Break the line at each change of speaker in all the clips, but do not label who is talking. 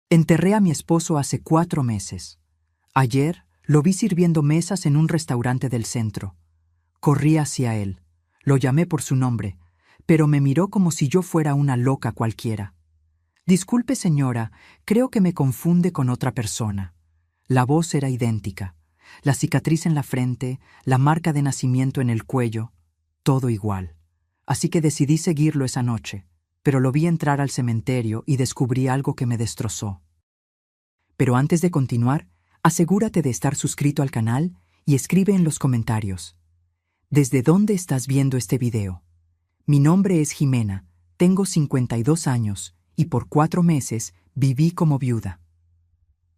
Enterré a mi esposo hace 4 meses. Ayer lo vi sirviendo mesas en un restaurante del centro. Corrí hacia él. Lo llamé por su nombre, pero me miró como si yo fuera una loca cualquiera. Disculpe, señora, creo que me confunde con otra persona. La voz era idéntica. La cicatriz en la frente, la marca de nacimiento en el cuello, todo igual. Así que decidí seguirlo esa noche, pero lo vi entrar al cementerio y descubrí algo que me destrozó. Pero antes de continuar, asegúrate de estar suscrito al canal y escribe en los comentarios: ¿desde dónde estás viendo este video? Mi nombre es Jimena, tengo 52 años y por 4 meses viví como viuda.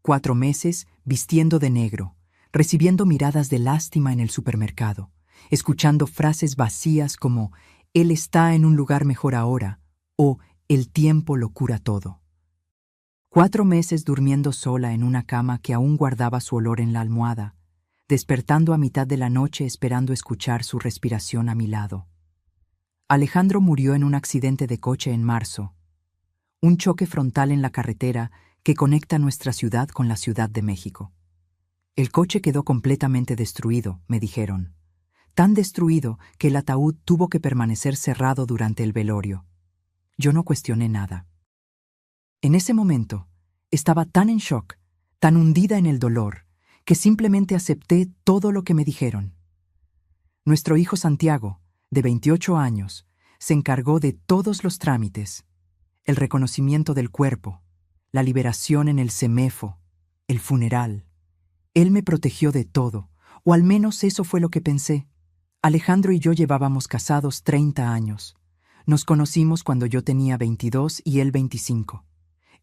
4 meses vistiendo de negro, recibiendo miradas de lástima en el supermercado, escuchando frases vacías como «él está en un lugar mejor ahora» o «el tiempo lo cura todo». 4 meses durmiendo sola en una cama que aún guardaba su olor en la almohada, despertando a mitad de la noche esperando escuchar su respiración a mi lado. Alejandro murió en un accidente de coche en marzo, un choque frontal en la carretera que conecta nuestra ciudad con la Ciudad de México. El coche quedó completamente destruido, me dijeron. Tan destruido que el ataúd tuvo que permanecer cerrado durante el velorio. Yo no cuestioné nada. En ese momento, estaba tan en shock, tan hundida en el dolor, que simplemente acepté todo lo que me dijeron. Nuestro hijo Santiago, de 28 años, se encargó de todos los trámites: el reconocimiento del cuerpo, la liberación en el CEMEFO, el funeral. Él me protegió de todo, o al menos eso fue lo que pensé. Alejandro y yo llevábamos casados 30 años. Nos conocimos cuando yo tenía 22 y él 25.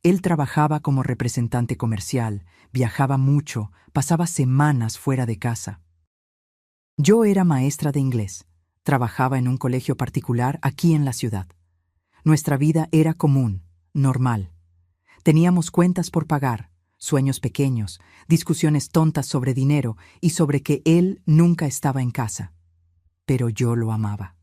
Él trabajaba como representante comercial, viajaba mucho, pasaba semanas fuera de casa. Yo era maestra de inglés, trabajaba en un colegio particular aquí en la ciudad. Nuestra vida era común, normal. Teníamos cuentas por pagar, sueños pequeños, discusiones tontas sobre dinero y sobre que él nunca estaba en casa. Pero yo lo amaba.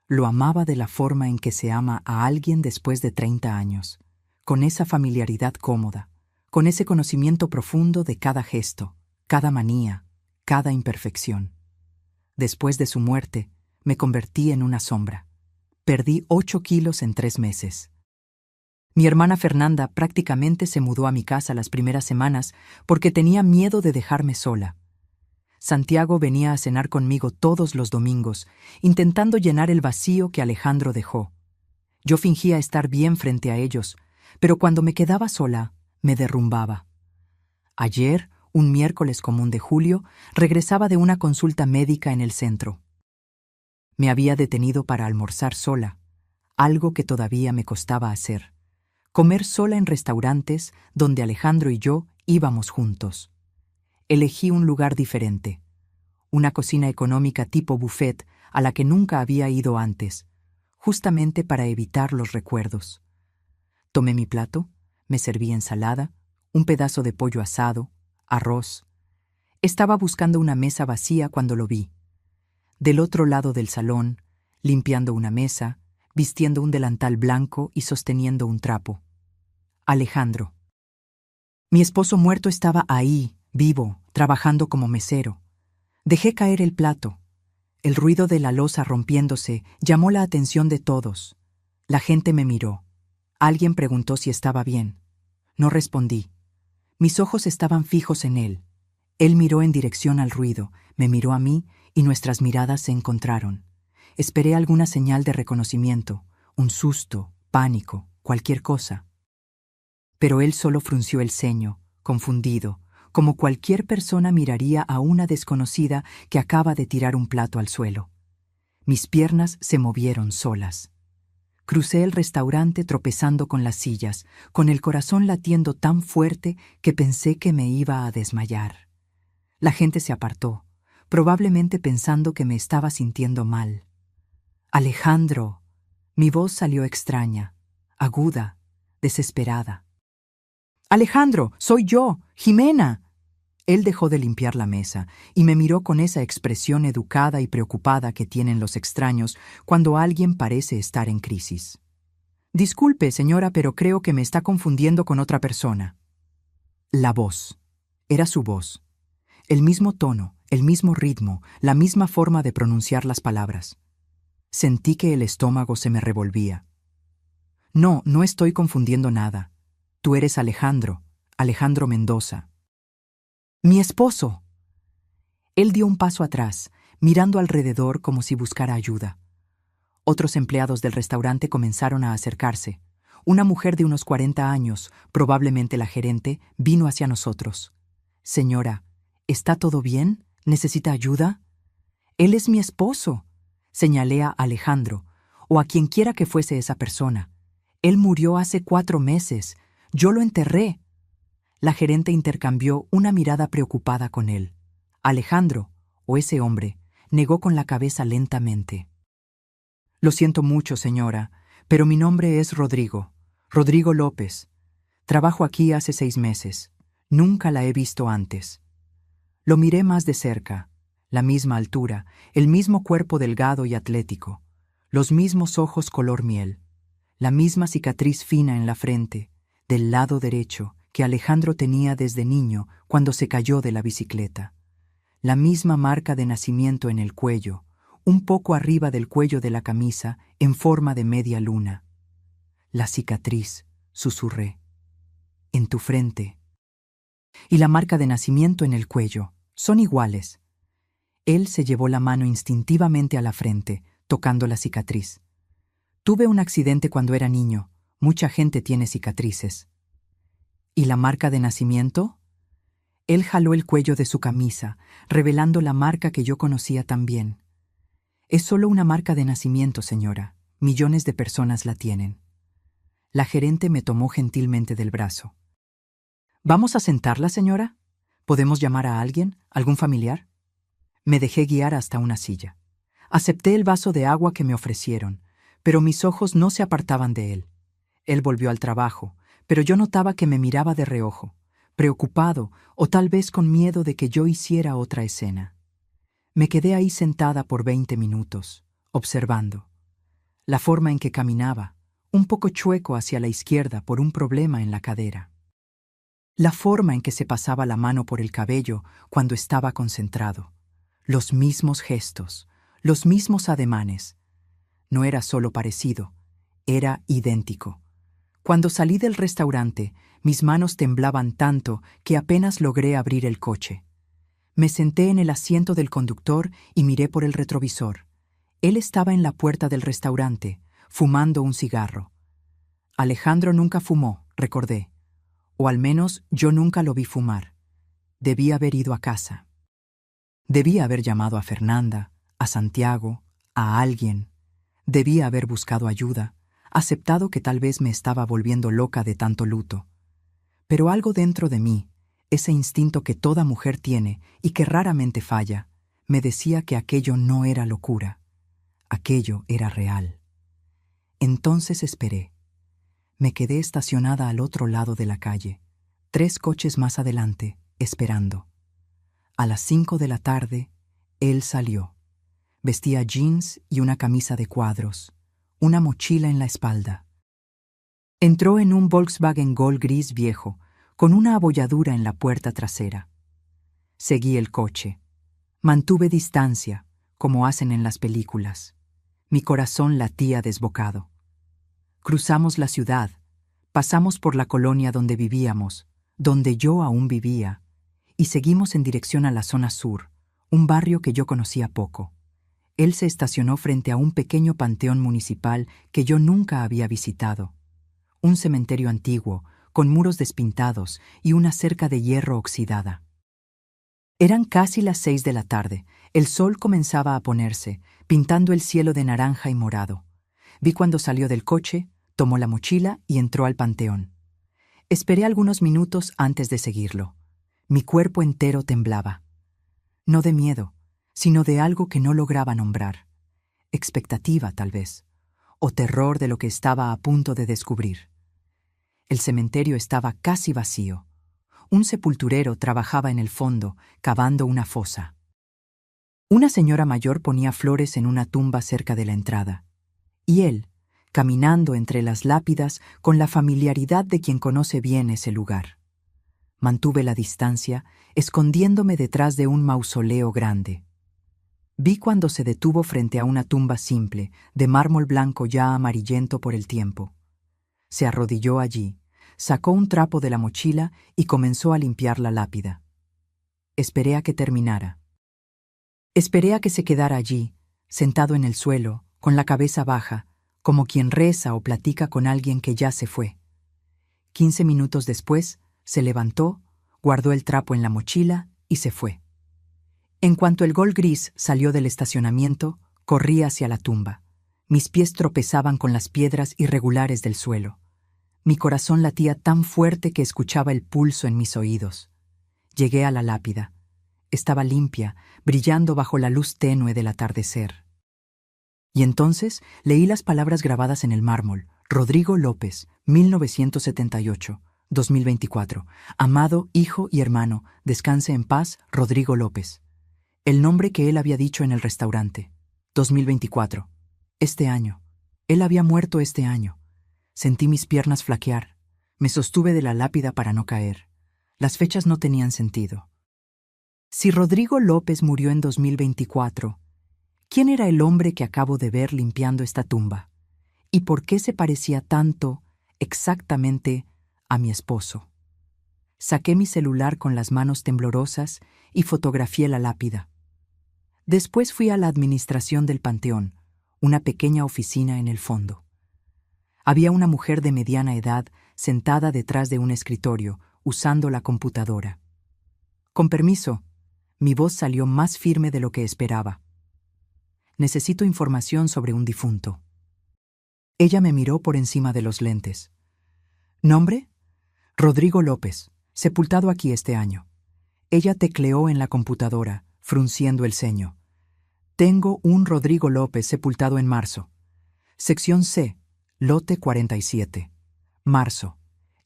Lo amaba de la forma en que se ama a alguien después de 30 años, con esa familiaridad cómoda, con ese conocimiento profundo de cada gesto, cada manía, cada imperfección. Después de su muerte, me convertí en una sombra. Perdí 8 kilos en 3 meses. Mi hermana Fernanda prácticamente se mudó a mi casa las primeras semanas porque tenía miedo de dejarme sola. Santiago venía a cenar conmigo todos los domingos, intentando llenar el vacío que Alejandro dejó. Yo fingía estar bien frente a ellos, pero cuando me quedaba sola, me derrumbaba. Ayer, un miércoles común de julio, regresaba de una consulta médica en el centro. Me había detenido para almorzar sola, algo que todavía me costaba hacer. Comer sola en restaurantes donde Alejandro y yo íbamos juntos. Elegí un lugar diferente, una cocina económica tipo buffet a la que nunca había ido antes, justamente para evitar los recuerdos. Tomé mi plato, me serví ensalada, un pedazo de pollo asado, arroz. Estaba buscando una mesa vacía cuando lo vi. Del otro lado del salón, limpiando una mesa, vistiendo un delantal blanco y sosteniendo un trapo. Alejandro. Mi esposo muerto estaba ahí, vivo, trabajando como mesero. Dejé caer el plato. El ruido de la loza rompiéndose llamó la atención de todos. La gente me miró. Alguien preguntó si estaba bien. No respondí. Mis ojos estaban fijos en él. Él miró en dirección al ruido, me miró a mí y nuestras miradas se encontraron. Esperé alguna señal de reconocimiento, un susto, pánico, cualquier cosa. Pero él solo frunció el ceño, confundido, como cualquier persona miraría a una desconocida que acaba de tirar un plato al suelo. Mis piernas se movieron solas. Crucé el restaurante tropezando con las sillas, con el corazón latiendo tan fuerte que pensé que me iba a desmayar. La gente se apartó, probablemente pensando que me estaba sintiendo mal. «Alejandro». Mi voz salió extraña, aguda, desesperada. «Alejandro, soy yo, Jimena». Él dejó de limpiar la mesa y me miró con esa expresión educada y preocupada que tienen los extraños cuando alguien parece estar en crisis. Disculpe, señora, pero creo que me está confundiendo con otra persona. La voz. Era su voz. El mismo tono, el mismo ritmo, la misma forma de pronunciar las palabras. Sentí que el estómago se me revolvía. No, no estoy confundiendo nada. Tú eres Alejandro, Alejandro Mendoza. ¡Mi esposo! Él dio un paso atrás, mirando alrededor como si buscara ayuda. Otros empleados del restaurante comenzaron a acercarse. Una mujer de unos 40 años, probablemente la gerente, vino hacia nosotros. Señora, ¿está todo bien? ¿Necesita ayuda? Él es mi esposo, señalé a Alejandro, o a quien quiera que fuese esa persona. Él murió hace 4 meses. Yo lo enterré. La gerente intercambió una mirada preocupada con él. Alejandro, o ese hombre, negó con la cabeza lentamente. Lo siento mucho, señora, pero mi nombre es Rodrigo, Rodrigo López. Trabajo aquí hace 6 meses. Nunca la he visto antes. Lo miré más de cerca, la misma altura, el mismo cuerpo delgado y atlético, los mismos ojos color miel, la misma cicatriz fina en la frente, del lado derecho, que Alejandro tenía desde niño cuando se cayó de la bicicleta. La misma marca de nacimiento en el cuello, un poco arriba del cuello de la camisa, en forma de media luna. La cicatriz, susurré. En tu frente. Y la marca de nacimiento en el cuello, son iguales. Él se llevó la mano instintivamente a la frente, tocando la cicatriz. Tuve un accidente cuando era niño. Mucha gente tiene cicatrices. ¿Y la marca de nacimiento? Él jaló el cuello de su camisa, revelando la marca que yo conocía también. Es solo una marca de nacimiento, señora. Millones de personas la tienen. La gerente me tomó gentilmente del brazo. ¿Vamos a sentarla, señora? ¿Podemos llamar a alguien? ¿Algún familiar? Me dejé guiar hasta una silla. Acepté el vaso de agua que me ofrecieron, pero mis ojos no se apartaban de él. Él volvió al trabajo, pero yo notaba que me miraba de reojo, preocupado o tal vez con miedo de que yo hiciera otra escena. Me quedé ahí sentada por 20 minutos, observando. La forma en que caminaba, un poco chueco hacia la izquierda por un problema en la cadera. La forma en que se pasaba la mano por el cabello cuando estaba concentrado. Los mismos gestos, los mismos ademanes. No era solo parecido, era idéntico. Cuando salí del restaurante, mis manos temblaban tanto que apenas logré abrir el coche. Me senté en el asiento del conductor y miré por el retrovisor. Él estaba en la puerta del restaurante, fumando un cigarro. Alejandro nunca fumó, recordé. O al menos yo nunca lo vi fumar. Debía haber ido a casa. Debía haber llamado a Fernanda, a Santiago, a alguien. Debía haber buscado ayuda, aceptado que tal vez me estaba volviendo loca de tanto luto. Pero algo dentro de mí, ese instinto que toda mujer tiene y que raramente falla, me decía que aquello no era locura. Aquello era real. Entonces esperé. Me quedé estacionada al otro lado de la calle, 3 coches más adelante, esperando. A las 5 de la tarde, él salió. Vestía jeans y una camisa de cuadros, una mochila en la espalda. Entró en un Volkswagen Gol gris viejo, con una abolladura en la puerta trasera. Seguí el coche. Mantuve distancia, como hacen en las películas. Mi corazón latía desbocado. Cruzamos la ciudad, pasamos por la colonia donde vivíamos, donde yo aún vivía, y seguimos en dirección a la zona sur, un barrio que yo conocía poco. Él se estacionó frente a un pequeño panteón municipal que yo nunca había visitado. Un cementerio antiguo, con muros despintados y una cerca de hierro oxidada. Eran casi las 6 de la tarde. El sol comenzaba a ponerse, pintando el cielo de naranja y morado. Vi cuando salió del coche, tomó la mochila y entró al panteón. Esperé algunos minutos antes de seguirlo. Mi cuerpo entero temblaba. No de miedo, sino de algo que no lograba nombrar. Expectativa, tal vez, o terror de lo que estaba a punto de descubrir. El cementerio estaba casi vacío. Un sepulturero trabajaba en el fondo, cavando una fosa. Una señora mayor ponía flores en una tumba cerca de la entrada. Y él, caminando entre las lápidas con la familiaridad de quien conoce bien ese lugar. Mantuve la distancia, escondiéndome detrás de un mausoleo grande. Vi cuando se detuvo frente a una tumba simple, de mármol blanco ya amarillento por el tiempo. Se arrodilló allí, sacó un trapo de la mochila y comenzó a limpiar la lápida. Esperé a que terminara. Esperé a que se quedara allí, sentado en el suelo, con la cabeza baja, como quien reza o platica con alguien que ya se fue. 15 minutos después, se levantó, guardó el trapo en la mochila y se fue. En cuanto el Gol gris salió del estacionamiento, corrí hacia la tumba. Mis pies tropezaban con las piedras irregulares del suelo. Mi corazón latía tan fuerte que escuchaba el pulso en mis oídos. Llegué a la lápida. Estaba limpia, brillando bajo la luz tenue del atardecer. Y entonces leí las palabras grabadas en el mármol. Rodrigo López, 1978, 2024. Amado hijo y hermano, descanse en paz, Rodrigo López. El nombre que él había dicho en el restaurante. 2024. Este año. Él había muerto este año. Sentí mis piernas flaquear. Me sostuve de la lápida para no caer. Las fechas no tenían sentido. Si Rodrigo López murió en 2024, ¿quién era el hombre que acabo de ver limpiando esta tumba? ¿Y por qué se parecía tanto, exactamente, a mi esposo? Saqué mi celular con las manos temblorosas y fotografié la lápida. Después fui a la administración del panteón, una pequeña oficina en el fondo. Había una mujer de mediana edad sentada detrás de un escritorio, usando la computadora. Con permiso, mi voz salió más firme de lo que esperaba. Necesito información sobre un difunto. Ella me miró por encima de los lentes. ¿Nombre? Rodrigo López, sepultado aquí este año. Ella tecleó en la computadora, frunciendo el ceño. Tengo un Rodrigo López sepultado en marzo. Sección C, lote 47. Marzo,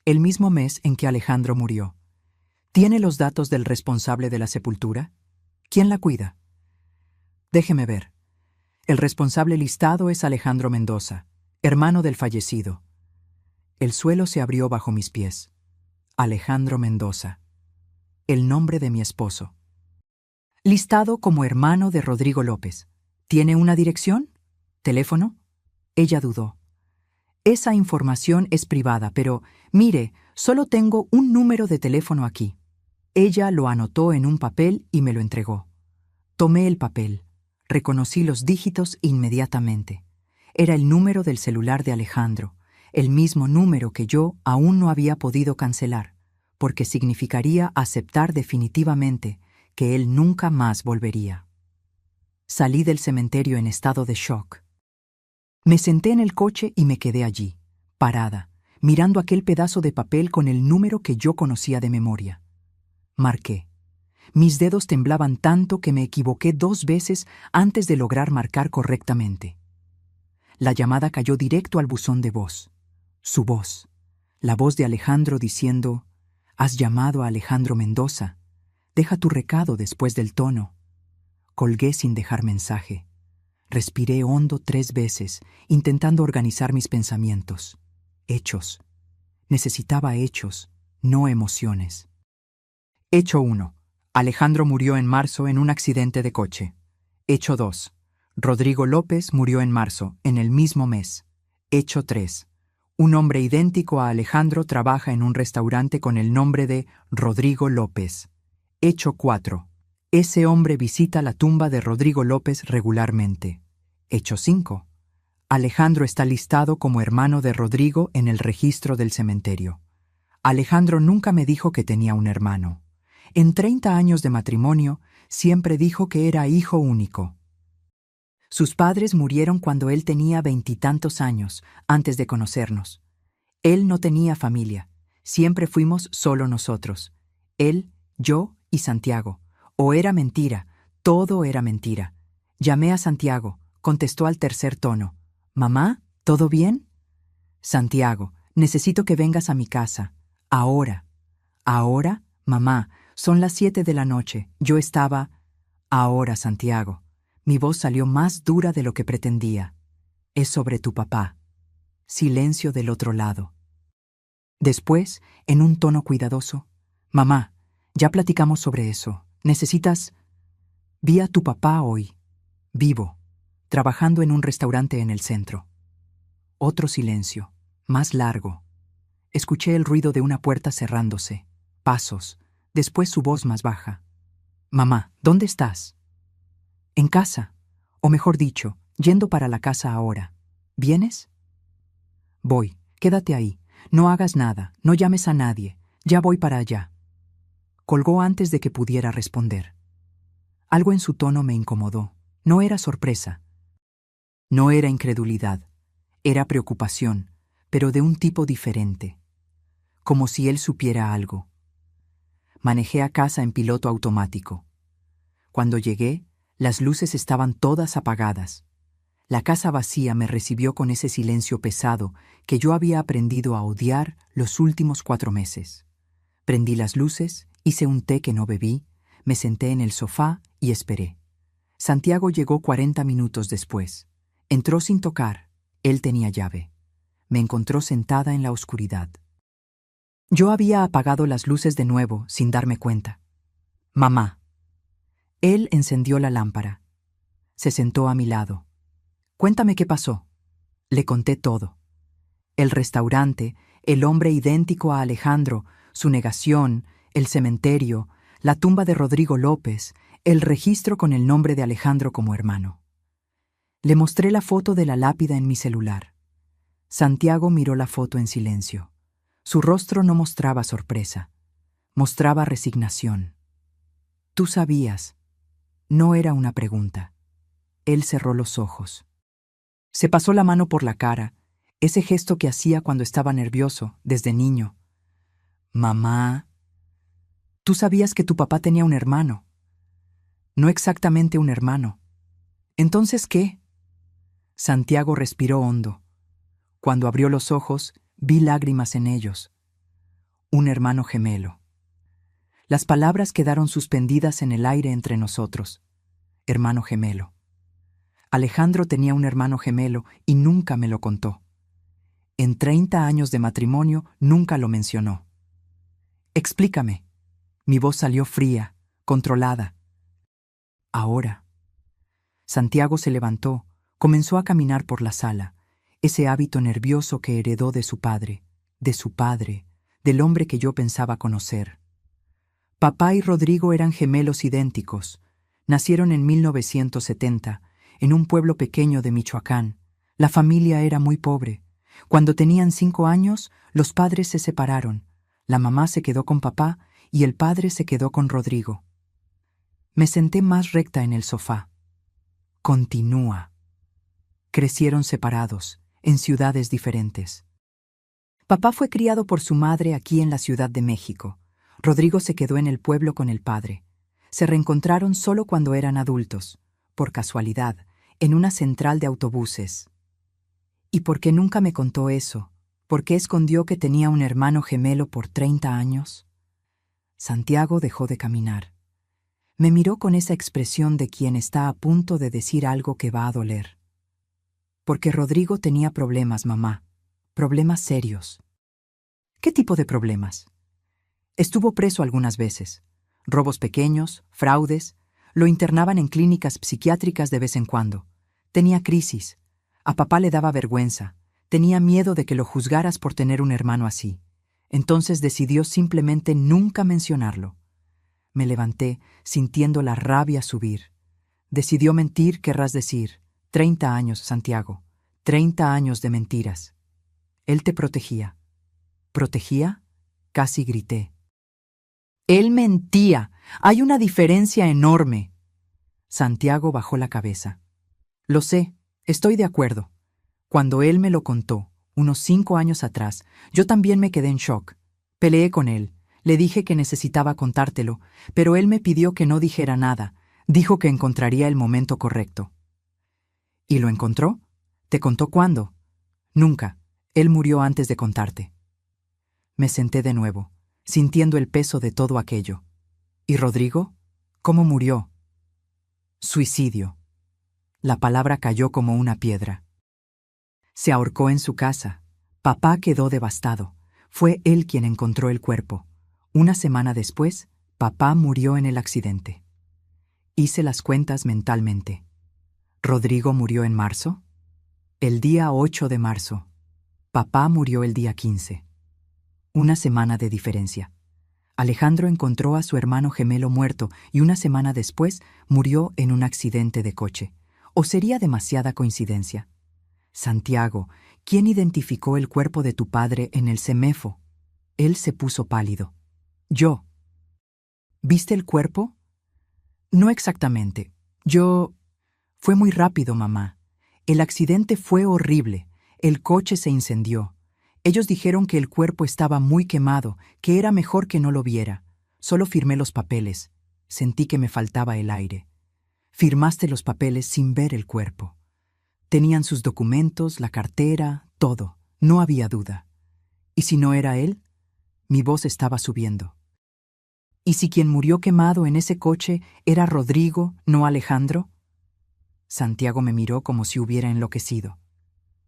el mismo mes en que Alejandro murió. ¿Tiene los datos del responsable de la sepultura? ¿Quién la cuida? Déjeme ver. El responsable listado es Alejandro Mendoza, hermano del fallecido. El suelo se abrió bajo mis pies. Alejandro Mendoza. El nombre de mi esposo. Listado como hermano de Rodrigo López. ¿Tiene una dirección? ¿Teléfono? Ella dudó. Esa información es privada, pero, mire, solo tengo un número de teléfono aquí. Ella lo anotó en un papel y me lo entregó. Tomé el papel. Reconocí los dígitos inmediatamente. Era el número del celular de Alejandro, el mismo número que yo aún no había podido cancelar, porque significaría aceptar definitivamente que él nunca más volvería. Salí del cementerio en estado de shock. Me senté en el coche y me quedé allí, parada, mirando aquel pedazo de papel con el número que yo conocía de memoria. Marqué. Mis dedos temblaban tanto que me equivoqué 2 veces antes de lograr marcar correctamente. La llamada cayó directo al buzón de voz. Su voz. La voz de Alejandro diciendo: «Has llamado a Alejandro Mendoza. Deja tu recado después del tono». Colgué sin dejar mensaje. Respiré hondo 3 veces, intentando organizar mis pensamientos. Hechos. Necesitaba hechos, no emociones. Hecho 1. Alejandro murió en marzo en un accidente de coche. Hecho 2. Rodrigo López murió en marzo, en el mismo mes. Hecho 3. Un hombre idéntico a Alejandro trabaja en un restaurante con el nombre de Rodrigo López. Hecho 4. Ese hombre visita la tumba de Rodrigo López regularmente. Hecho 5. Alejandro está listado como hermano de Rodrigo en el registro del cementerio. Alejandro nunca me dijo que tenía un hermano. En 30 años de matrimonio, siempre dijo que era hijo único. Sus padres murieron cuando él tenía 20 y tantos años, antes de conocernos. Él no tenía familia. Siempre fuimos solo nosotros. Él, yo y Santiago. O era mentira, todo era mentira. Llamé a Santiago, contestó al tercer tono. «Mamá, ¿todo bien?» «Santiago, necesito que vengas a mi casa. Ahora». «¿Ahora? Mamá, son las 7 de la noche. Yo estaba...» «Ahora, Santiago». Mi voz salió más dura de lo que pretendía. «Es sobre tu papá». Silencio del otro lado. Después, en un tono cuidadoso, «Mamá, ya platicamos sobre eso. Necesitas...» «Vi a tu papá hoy, vivo, trabajando en un restaurante en el centro». Otro silencio, más largo. Escuché el ruido de una puerta cerrándose, pasos, después su voz más baja. «Mamá, ¿dónde estás?» «En casa, o mejor dicho, yendo para la casa ahora. ¿Vienes?» «Voy, quédate ahí. No hagas nada, no llames a nadie. Ya voy para allá». Colgó antes de que pudiera responder. Algo en su tono me incomodó. No era sorpresa. No era incredulidad. Era preocupación, pero de un tipo diferente. Como si él supiera algo. Manejé a casa en piloto automático. Cuando llegué, las luces estaban todas apagadas. La casa vacía me recibió con ese silencio pesado que yo había aprendido a odiar los últimos 4 meses. Prendí las luces, hice un té que no bebí, me senté en el sofá y esperé. Santiago llegó 40 minutos después. Entró sin tocar. Él tenía llave. Me encontró sentada en la oscuridad. Yo había apagado las luces de nuevo sin darme cuenta. «Mamá». Él encendió la lámpara. Se sentó a mi lado. «Cuéntame qué pasó». Le conté todo. El restaurante, el hombre idéntico a Alejandro, su negación, el cementerio, la tumba de Rodrigo López, el registro con el nombre de Alejandro como hermano. Le mostré la foto de la lápida en mi celular. Santiago miró la foto en silencio. Su rostro no mostraba sorpresa, mostraba resignación. «Tú sabías». No era una pregunta. Él cerró los ojos. Se pasó la mano por la cara, ese gesto que hacía cuando estaba nervioso, desde niño. «Mamá, tú sabías que tu papá tenía un hermano». «No exactamente un hermano». «¿Entonces qué?» Santiago respiró hondo. Cuando abrió los ojos, vi lágrimas en ellos. «Un hermano gemelo». Las palabras quedaron suspendidas en el aire entre nosotros. Hermano gemelo. Alejandro tenía un hermano gemelo y nunca me lo contó. En 30 años de matrimonio nunca lo mencionó. «Explícame». Mi voz salió fría, controlada. «Ahora». Santiago se levantó, comenzó a caminar por la sala, ese hábito nervioso que heredó de su padre, del hombre que yo pensaba conocer. Papá y Rodrigo eran gemelos idénticos. Nacieron en 1970, en un pueblo pequeño de Michoacán. La familia era muy pobre. Cuando tenían 5 años, los padres se separaron. La mamá se quedó con papá y el padre se quedó con Rodrigo. Me senté más recta en el sofá. Continúa. Crecieron separados, en ciudades diferentes. Papá fue criado por su madre aquí en la Ciudad de México. Rodrigo se quedó en el pueblo con el padre. Se reencontraron solo cuando eran adultos, por casualidad, en una central de autobuses. ¿Y por qué nunca me contó eso? ¿Por qué escondió que tenía un hermano gemelo por 30 años? Santiago dejó de caminar. Me miró con esa expresión de quien está a punto de decir algo que va a doler. Porque Rodrigo tenía problemas, mamá. Problemas serios. ¿Qué tipo de problemas? Estuvo preso algunas veces. Robos pequeños, fraudes. Lo internaban en clínicas psiquiátricas de vez en cuando. Tenía crisis. A papá le daba vergüenza. Tenía miedo de que lo juzgaras por tener un hermano así. Entonces decidió simplemente nunca mencionarlo. Me levanté, sintiendo la rabia subir. Decidió mentir, querrás decir. 30 años, Santiago. 30 años de mentiras. Él te protegía. ¿Protegía? Casi grité. Él mentía. Hay una diferencia enorme. Santiago bajó la cabeza. Lo sé, estoy de acuerdo. Cuando él me lo contó, unos 5 años atrás, yo también me quedé en shock. Peleé con él. Le dije que necesitaba contártelo, pero él me pidió que no dijera nada. Dijo que encontraría el momento correcto. ¿Y lo encontró? ¿Te contó cuándo? Nunca. Él murió antes de contarte. Me senté de nuevo, sintiendo el peso de todo aquello. ¿Y Rodrigo? ¿Cómo murió? Suicidio. La palabra cayó como una piedra. Se ahorcó en su casa. Papá quedó devastado. Fue él quien encontró el cuerpo. Una semana después, papá murió en el accidente. Hice las cuentas mentalmente. ¿Rodrigo murió en marzo? El día 8 de marzo. Papá murió el día 15. Una semana de diferencia. Alejandro encontró a su hermano gemelo muerto y una semana después murió en un accidente de coche. ¿O sería demasiada coincidencia? Santiago, ¿quién identificó el cuerpo de tu padre en el CEMEFO? Él se puso pálido. Yo. ¿Viste el cuerpo? No exactamente. Fue muy rápido, mamá. El accidente fue horrible. El coche se incendió. Ellos dijeron que el cuerpo estaba muy quemado, que era mejor que no lo viera. Solo firmé los papeles. Sentí que me faltaba el aire. Firmaste los papeles sin ver el cuerpo. Tenían sus documentos, la cartera, todo. No había duda. ¿Y si no era él? Mi voz estaba subiendo. ¿Y si quien murió quemado en ese coche era Rodrigo, no Alejandro? Santiago me miró como si hubiera enloquecido.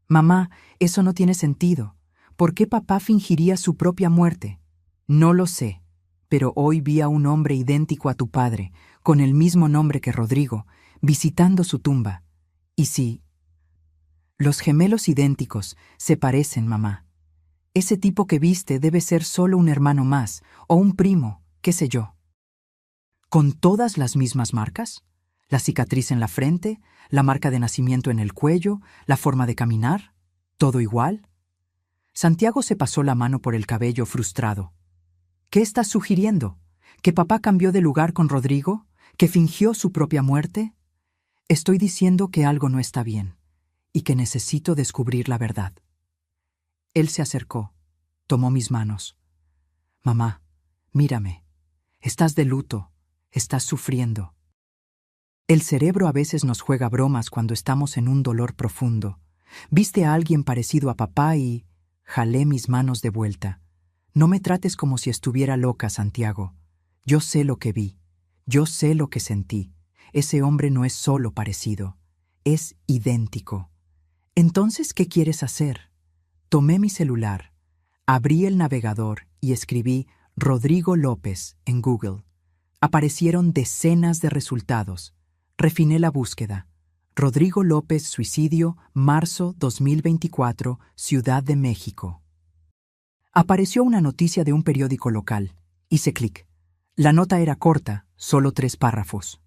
Mamá, eso no tiene sentido. ¿Por qué papá fingiría su propia muerte? No lo sé, pero hoy vi a un hombre idéntico a tu padre, con el mismo nombre que Rodrigo, visitando su tumba. ¿Y si? Los gemelos idénticos se parecen, mamá. Ese tipo que viste debe ser solo un hermano más, o un primo, qué sé yo. ¿Con todas las mismas marcas? La cicatriz en la frente, la marca de nacimiento en el cuello, la forma de caminar, ¿todo igual? Santiago se pasó la mano por el cabello frustrado. ¿Qué estás sugiriendo? ¿Que papá cambió de lugar con Rodrigo? ¿Que fingió su propia muerte? Estoy diciendo que algo no está bien y que necesito descubrir la verdad. Él se acercó, tomó mis manos. Mamá, mírame. Estás de luto, estás sufriendo. El cerebro a veces nos juega bromas cuando estamos en un dolor profundo. Viste a alguien parecido a papá y jalé mis manos de vuelta. No me trates como si estuviera loca, Santiago. Yo sé lo que vi, yo sé lo que sentí. Ese hombre no es solo parecido, es idéntico. Entonces, ¿qué quieres hacer? Tomé mi celular, abrí el navegador y escribí Rodrigo López en Google. Aparecieron decenas de resultados. Refiné la búsqueda. Rodrigo López, suicidio, marzo 2024, Ciudad de México. Apareció una noticia de un periódico local. Hice clic. La nota era corta, solo 3 párrafos.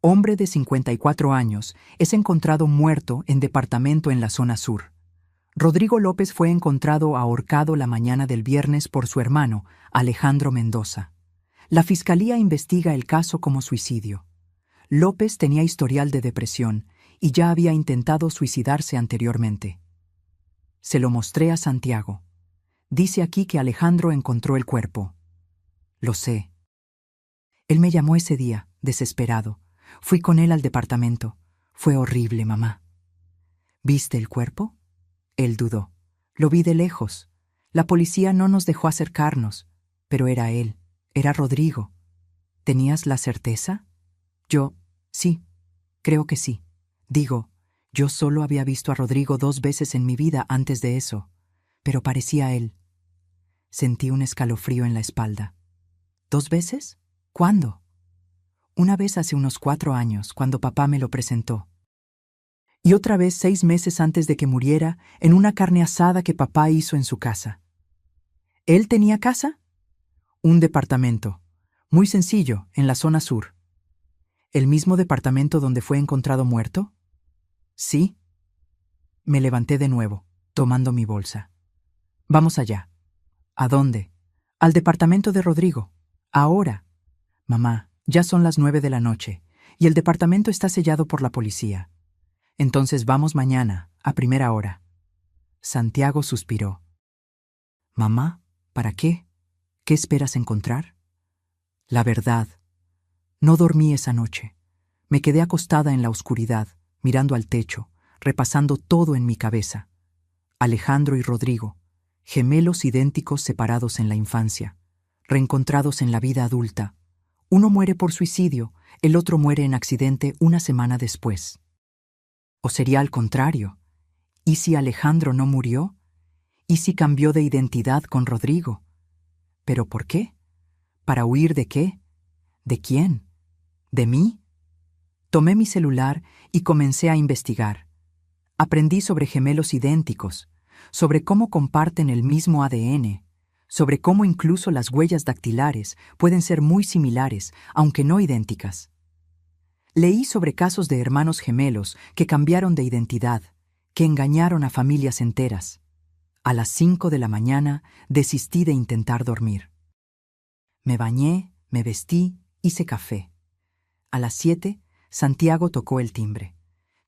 Hombre de 54 años es encontrado muerto en departamento en la zona sur. Rodrigo López fue encontrado ahorcado la mañana del viernes por su hermano, Alejandro Mendoza. La fiscalía investiga el caso como suicidio. López tenía historial de depresión y ya había intentado suicidarse anteriormente. Se lo mostré a Santiago. Dice aquí que Alejandro encontró el cuerpo. Lo sé. Él me llamó ese día, desesperado. Fui con él al departamento. Fue horrible, mamá. ¿Viste el cuerpo? Él dudó. Lo vi de lejos. La policía no nos dejó acercarnos, pero era él, era Rodrigo. ¿Tenías la certeza? Sí, creo que sí. Digo, yo solo había visto a Rodrigo 2 veces en mi vida antes de eso, pero parecía él. Sentí un escalofrío en la espalda. ¿2 veces? ¿Cuándo? Una vez hace unos 4 años, cuando papá me lo presentó. Y otra vez 6 meses antes de que muriera, en una carne asada que papá hizo en su casa. ¿Él tenía casa? Un departamento. Muy sencillo, en la zona sur. ¿El mismo departamento donde fue encontrado muerto? Sí. Me levanté de nuevo, tomando mi bolsa. Vamos allá. ¿A dónde? Al departamento de Rodrigo. Ahora. Mamá, ya son las 9 de la noche, y el departamento está sellado por la policía. Entonces vamos mañana, a primera hora. Santiago suspiró. Mamá, ¿para qué? ¿Qué esperas encontrar? La verdad. No dormí esa noche. Me quedé acostada en la oscuridad, mirando al techo, repasando todo en mi cabeza. Alejandro y Rodrigo, gemelos idénticos separados en la infancia, reencontrados en la vida adulta. Uno muere por suicidio, el otro muere en accidente una semana después. ¿O sería al contrario? ¿Y si Alejandro no murió? ¿Y si cambió de identidad con Rodrigo? ¿Pero por qué? ¿Para huir de qué? ¿De quién? ¿De mí? Tomé mi celular y comencé a investigar. Aprendí sobre gemelos idénticos, sobre cómo comparten el mismo ADN, sobre cómo incluso las huellas dactilares pueden ser muy similares, aunque no idénticas. Leí sobre casos de hermanos gemelos que cambiaron de identidad, que engañaron a familias enteras. A las 5 de la mañana desistí de intentar dormir. Me bañé, me vestí, hice café. A las 7, Santiago tocó el timbre.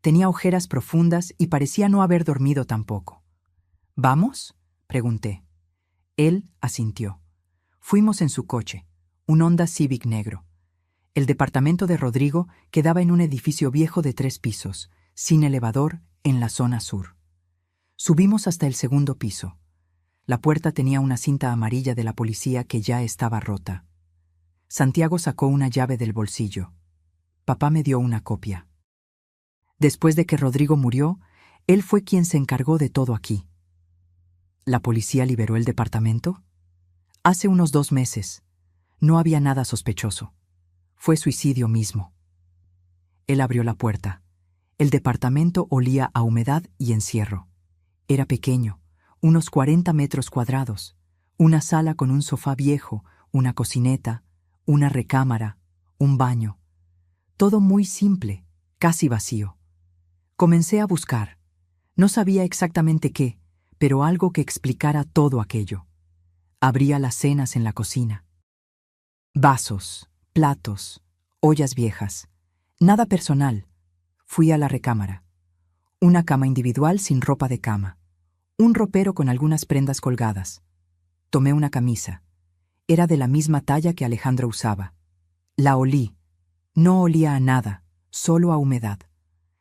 Tenía ojeras profundas y parecía no haber dormido tampoco. ¿Vamos?, pregunté. Él asintió. Fuimos en su coche, un Honda Civic negro. El departamento de Rodrigo quedaba en un edificio viejo de 3 pisos, sin elevador, en la zona sur. Subimos hasta el segundo piso. La puerta tenía una cinta amarilla de la policía que ya estaba rota. Santiago sacó una llave del bolsillo. Papá me dio una copia. Después de que Rodrigo murió, él fue quien se encargó de todo aquí. ¿La policía liberó el departamento? Hace unos 2 meses. No había nada sospechoso. Fue suicidio mismo. Él abrió la puerta. El departamento olía a humedad y encierro. Era pequeño, unos 40 metros cuadrados, una sala con un sofá viejo, una cocineta, una recámara, un baño. Todo muy simple, casi vacío. Comencé a buscar. No sabía exactamente qué, pero algo que explicara todo aquello. Abría las cenas en la cocina. Vasos, platos, ollas viejas. Nada personal. Fui a la recámara. Una cama individual sin ropa de cama. Un ropero con algunas prendas colgadas. Tomé una camisa. Era de la misma talla que Alejandro usaba. La olí. No olía a nada, solo a humedad.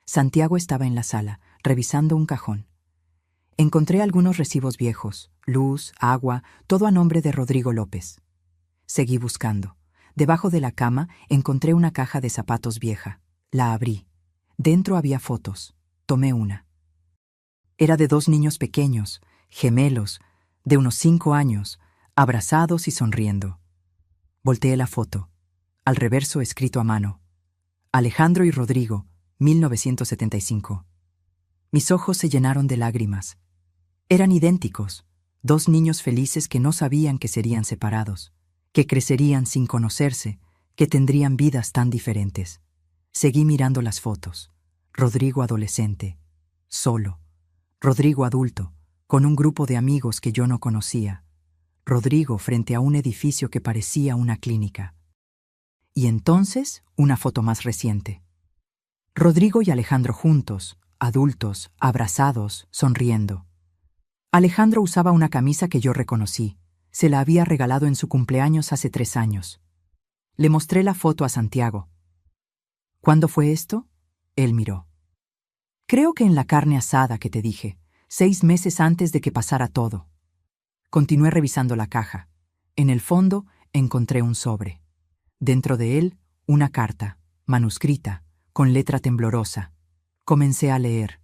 Santiago estaba en la sala, revisando un cajón. Encontré algunos recibos viejos, luz, agua, todo a nombre de Rodrigo López. Seguí buscando. Debajo de la cama encontré una caja de zapatos vieja. La abrí. Dentro había fotos. Tomé una. Era de 2 niños pequeños, gemelos, de unos 5 años, abrazados y sonriendo. Volteé la foto. Al reverso escrito a mano. Alejandro y Rodrigo, 1975. Mis ojos se llenaron de lágrimas. Eran idénticos, 2 niños felices que no sabían que serían separados, que crecerían sin conocerse, que tendrían vidas tan diferentes. Seguí mirando las fotos. Rodrigo adolescente, solo. Rodrigo adulto, con un grupo de amigos que yo no conocía. Rodrigo frente a un edificio que parecía una clínica. Y entonces, una foto más reciente. Rodrigo y Alejandro juntos, adultos, abrazados, sonriendo. Alejandro usaba una camisa que yo reconocí. Se la había regalado en su cumpleaños hace 3 años. Le mostré la foto a Santiago. ¿Cuándo fue esto? Él miró. Creo que en la carne asada que te dije, 6 meses antes de que pasara todo. Continué revisando la caja. En el fondo encontré un sobre. Dentro de él, una carta, manuscrita, con letra temblorosa. Comencé a leer.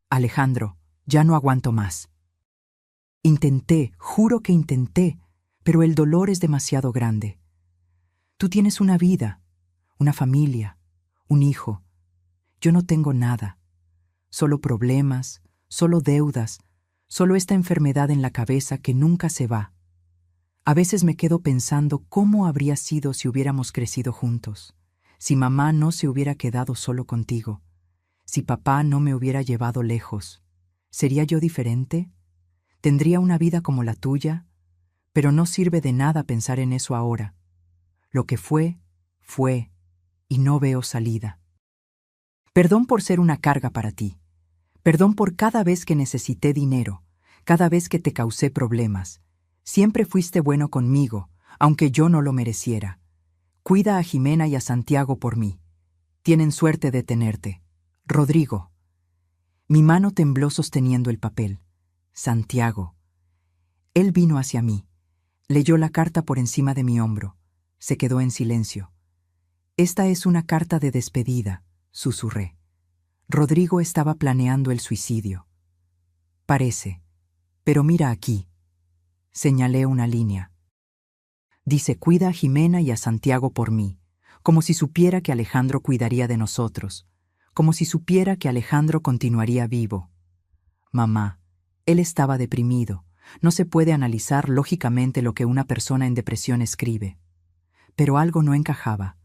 Alejandro, ya no aguanto más. Intenté, juro que intenté, pero el dolor es demasiado grande. Tú tienes una vida, una familia, un hijo. Yo no tengo nada. Solo problemas, solo deudas, solo esta enfermedad en la cabeza que nunca se va. A veces me quedo pensando cómo habría sido si hubiéramos crecido juntos, si mamá no se hubiera quedado solo contigo, si papá no me hubiera llevado lejos. ¿Sería yo diferente? ¿Tendría una vida como la tuya? Pero no sirve de nada pensar en eso ahora. Lo que fue, fue, y no veo salida. Perdón por ser una carga para ti. Perdón por cada vez que necesité dinero, cada vez que te causé problemas. Siempre fuiste bueno conmigo, aunque yo no lo mereciera. Cuida a Jimena y a Santiago por mí. Tienen suerte de tenerte. Rodrigo. Mi mano tembló sosteniendo el papel. Santiago. Él vino hacia mí. Leyó la carta por encima de mi hombro. Se quedó en silencio. Esta es una carta de despedida, susurré. Rodrigo estaba planeando el suicidio. Parece. Pero mira aquí. Señalé una línea. Dice: cuida a Jimena y a Santiago por mí, como si supiera que Alejandro cuidaría de nosotros, como si supiera que Alejandro continuaría vivo. Mamá, él estaba deprimido. No se puede analizar lógicamente lo que una persona en depresión escribe. Pero algo no encajaba.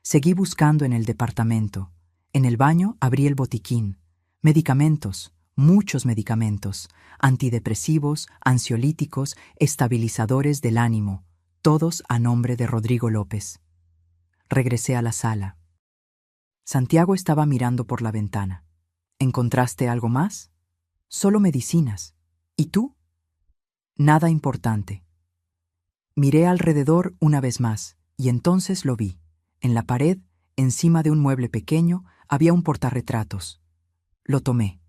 Seguí buscando en el departamento. En el baño abrí el botiquín. Medicamentos, muchos medicamentos, antidepresivos, ansiolíticos, estabilizadores del ánimo, todos a nombre de Rodrigo López. Regresé a la sala. Santiago estaba mirando por la ventana. ¿Encontraste algo más? Solo medicinas. ¿Y tú? Nada importante. Miré alrededor una vez más, y entonces lo vi. En la pared, encima de un mueble pequeño, había un portarretratos. Lo tomé.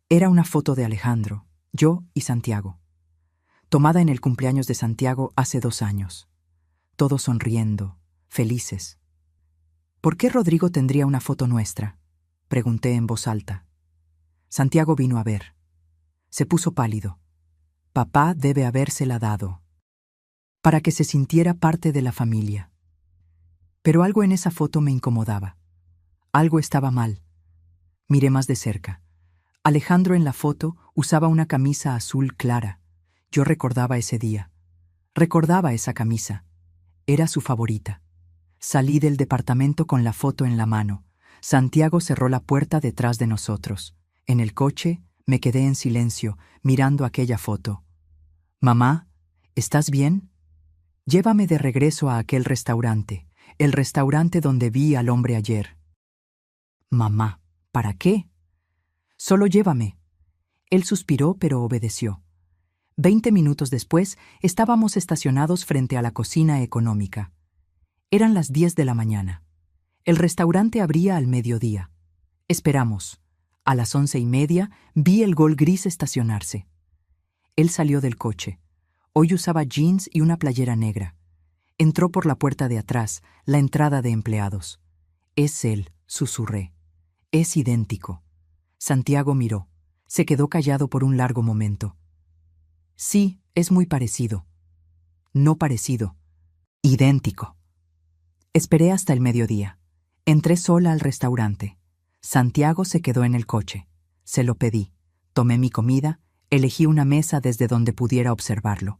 Era una foto de Alejandro, yo y Santiago, tomada en el cumpleaños de Santiago hace 2 años. Todos sonriendo, felices. ¿Por qué Rodrigo tendría una foto nuestra?, pregunté en voz alta. Santiago vino a ver. Se puso pálido. Papá debe habérsela dado, para que se sintiera parte de la familia. Pero algo en esa foto me incomodaba. Algo estaba mal. Miré más de cerca. Alejandro en la foto usaba una camisa azul clara. Yo recordaba ese día. Recordaba esa camisa. Era su favorita. Salí del departamento con la foto en la mano. Santiago cerró la puerta detrás de nosotros. En el coche me quedé en silencio, mirando aquella foto. Mamá, ¿estás bien? Llévame de regreso a aquel restaurante, el restaurante donde vi al hombre ayer. Mamá, ¿para qué? Solo llévame. Él suspiró, pero obedeció. 20 minutos después, estábamos estacionados frente a la cocina económica. Eran las 10 de la mañana. El restaurante abría al mediodía. Esperamos. A las 11:30 vi el Gol gris estacionarse. Él salió del coche. Hoy usaba jeans y una playera negra. Entró por la puerta de atrás, la entrada de empleados. Es él, susurré. Es idéntico. Santiago miró. Se quedó callado por un largo momento. Sí, es muy parecido. No parecido. Idéntico. Esperé hasta el mediodía. Entré sola al restaurante. Santiago se quedó en el coche. Se lo pedí. Tomé mi comida, elegí una mesa desde donde pudiera observarlo.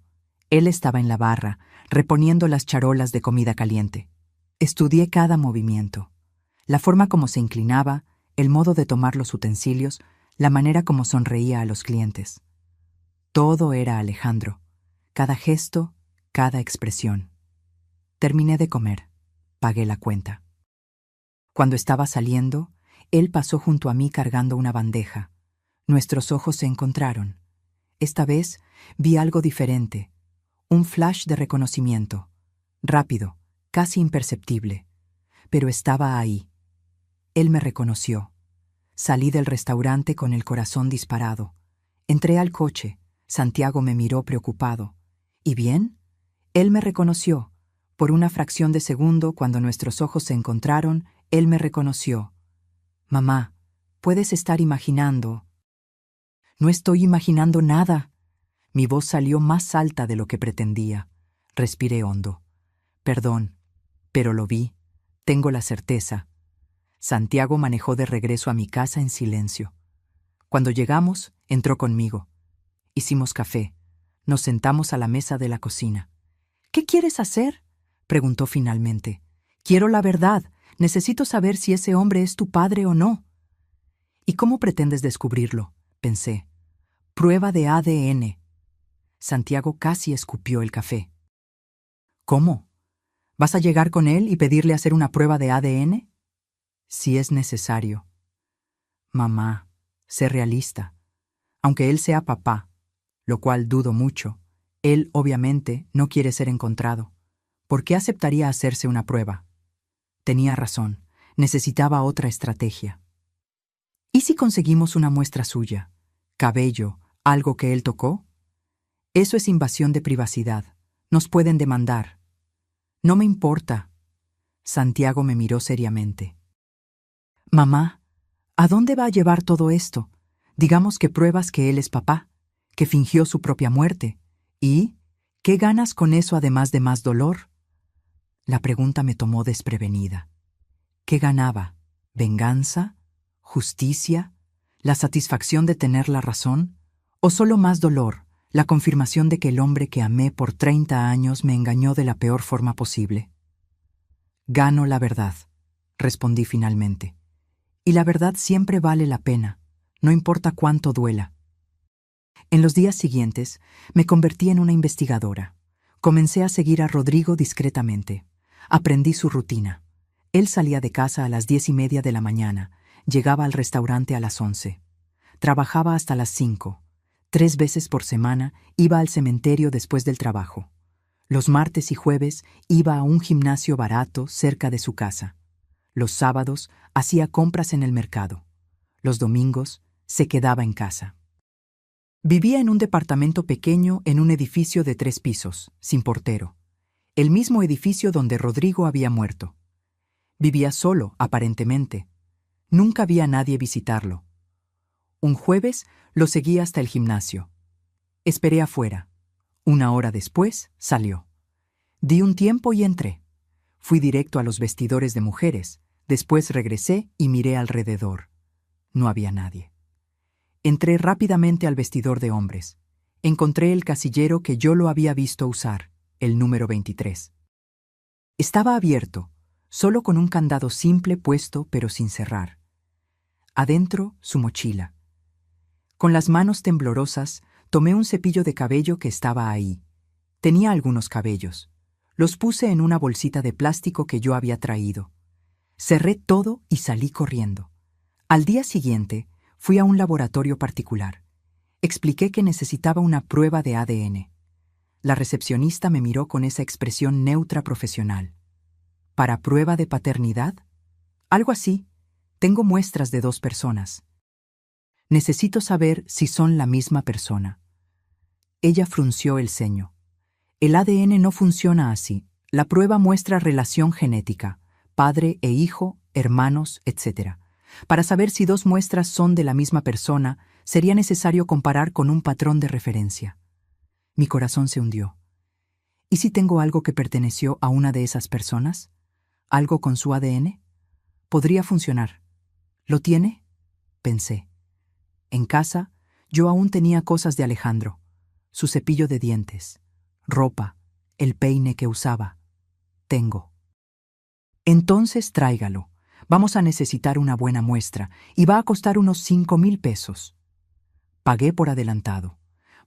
Él estaba en la barra, reponiendo las charolas de comida caliente. Estudié cada movimiento. La forma como se inclinaba, el modo de tomar los utensilios, la manera como sonreía a los clientes. Todo era Alejandro. Cada gesto, cada expresión. Terminé de comer. Pagué la cuenta. Cuando estaba saliendo, él pasó junto a mí cargando una bandeja. Nuestros ojos se encontraron. Esta vez vi algo diferente. Un flash de reconocimiento. Rápido, casi imperceptible. Pero estaba ahí. Él me reconoció. Salí del restaurante con el corazón disparado. Entré al coche. Santiago me miró preocupado. ¿Y bien? Él me reconoció. Por una fracción de segundo, cuando nuestros ojos se encontraron, él me reconoció. Mamá, puedes estar imaginando. No estoy imaginando nada. Mi voz salió más alta de lo que pretendía. Respiré hondo. Perdón, pero lo vi. Tengo la certeza. Santiago manejó de regreso a mi casa en silencio. Cuando llegamos, entró conmigo. Hicimos café. Nos sentamos a la mesa de la cocina. ¿Qué quieres hacer?, preguntó finalmente. Quiero la verdad. Necesito saber si ese hombre es tu padre o no. ¿Y cómo pretendes descubrirlo?, pensé. Prueba de ADN. Santiago casi escupió el café. ¿Cómo? ¿Vas a llegar con él y pedirle hacer una prueba de ADN? Si es necesario. Mamá, sé realista. Aunque él sea papá, lo cual dudo mucho, él obviamente no quiere ser encontrado. ¿Por qué aceptaría hacerse una prueba? Tenía razón. Necesitaba otra estrategia. ¿Y si conseguimos una muestra suya? ¿Cabello? ¿Algo que él tocó? Eso es invasión de privacidad. Nos pueden demandar. No me importa. Santiago me miró seriamente. Mamá, ¿a dónde va a llevar todo esto? Digamos que pruebas que él es papá, que fingió su propia muerte. ¿Y qué ganas con eso además de más dolor? La pregunta me tomó desprevenida. ¿Qué ganaba? ¿Venganza? ¿Justicia? ¿La satisfacción de tener la razón? ¿O solo más dolor, la confirmación de que el hombre que amé por 30 años me engañó de la peor forma posible? Gano la verdad, respondí finalmente. Y la verdad siempre vale la pena, no importa cuánto duela. En los días siguientes, me convertí en una investigadora. Comencé a seguir a Rodrigo discretamente. Aprendí su rutina. Él salía de casa a las 10:30 de la mañana, llegaba al restaurante a las 11. Trabajaba hasta las 5. 3 veces por semana iba al cementerio después del trabajo. Los martes y jueves iba a un gimnasio barato cerca de su casa. Los sábados hacía compras en el mercado. Los domingos se quedaba en casa. Vivía en un departamento pequeño en un edificio de 3 pisos, sin portero. El mismo edificio donde Rodrigo había muerto. Vivía solo, aparentemente. Nunca vi a nadie visitarlo. Un jueves lo seguí hasta el gimnasio. Esperé afuera. 1 hora después, salió. Di un tiempo y entré. Fui directo a los vestidores de mujeres. Después regresé y miré alrededor. No había nadie. Entré rápidamente al vestidor de hombres. Encontré el casillero que yo lo había visto usar, el número 23. Estaba abierto, solo con un candado simple puesto pero sin cerrar. Adentro, su mochila. Con las manos temblorosas, tomé un cepillo de cabello que estaba ahí. Tenía algunos cabellos. Los puse en una bolsita de plástico que yo había traído. Cerré todo y salí corriendo. Al día siguiente, fui a un laboratorio particular. Expliqué que necesitaba una prueba de ADN. La recepcionista me miró con esa expresión neutra profesional. ¿Para prueba de paternidad? Algo así. Tengo muestras de 2 personas. Necesito saber si son la misma persona. Ella frunció el ceño. El ADN no funciona así. La prueba muestra relación genética, padre e hijo, hermanos, etc. Para saber si 2 muestras son de la misma persona, sería necesario comparar con un patrón de referencia. Mi corazón se hundió. ¿Y si tengo algo que perteneció a una de esas personas? ¿Algo con su ADN? Podría funcionar. ¿Lo tiene? Pensé. En casa, yo aún tenía cosas de Alejandro. Su cepillo de dientes, ropa, el peine que usaba. Tengo. Entonces tráigalo. Vamos a necesitar una buena muestra y va a costar unos 5,000 pesos. Pagué por adelantado.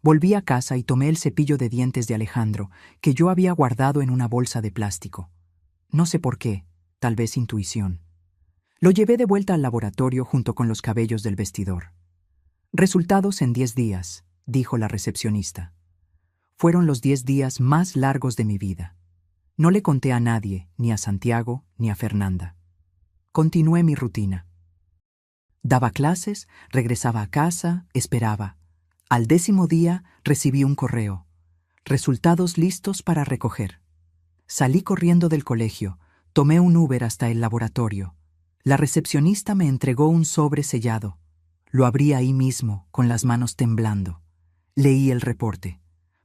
Volví a casa y tomé el cepillo de dientes de Alejandro, que yo había guardado en una bolsa de plástico. No sé por qué, tal vez intuición. Lo llevé de vuelta al laboratorio junto con los cabellos del vestidor. Resultados en 10 días, dijo la recepcionista. Fueron los 10 días más largos de mi vida. No le conté a nadie, ni a Santiago, ni a Fernanda. Continué mi rutina. Daba clases, regresaba a casa, esperaba. Al 10º día recibí un correo. Resultados listos para recoger. Salí corriendo del colegio, tomé un Uber hasta el laboratorio. La recepcionista me entregó un sobre sellado. Lo abrí ahí mismo, con las manos temblando. Leí el reporte.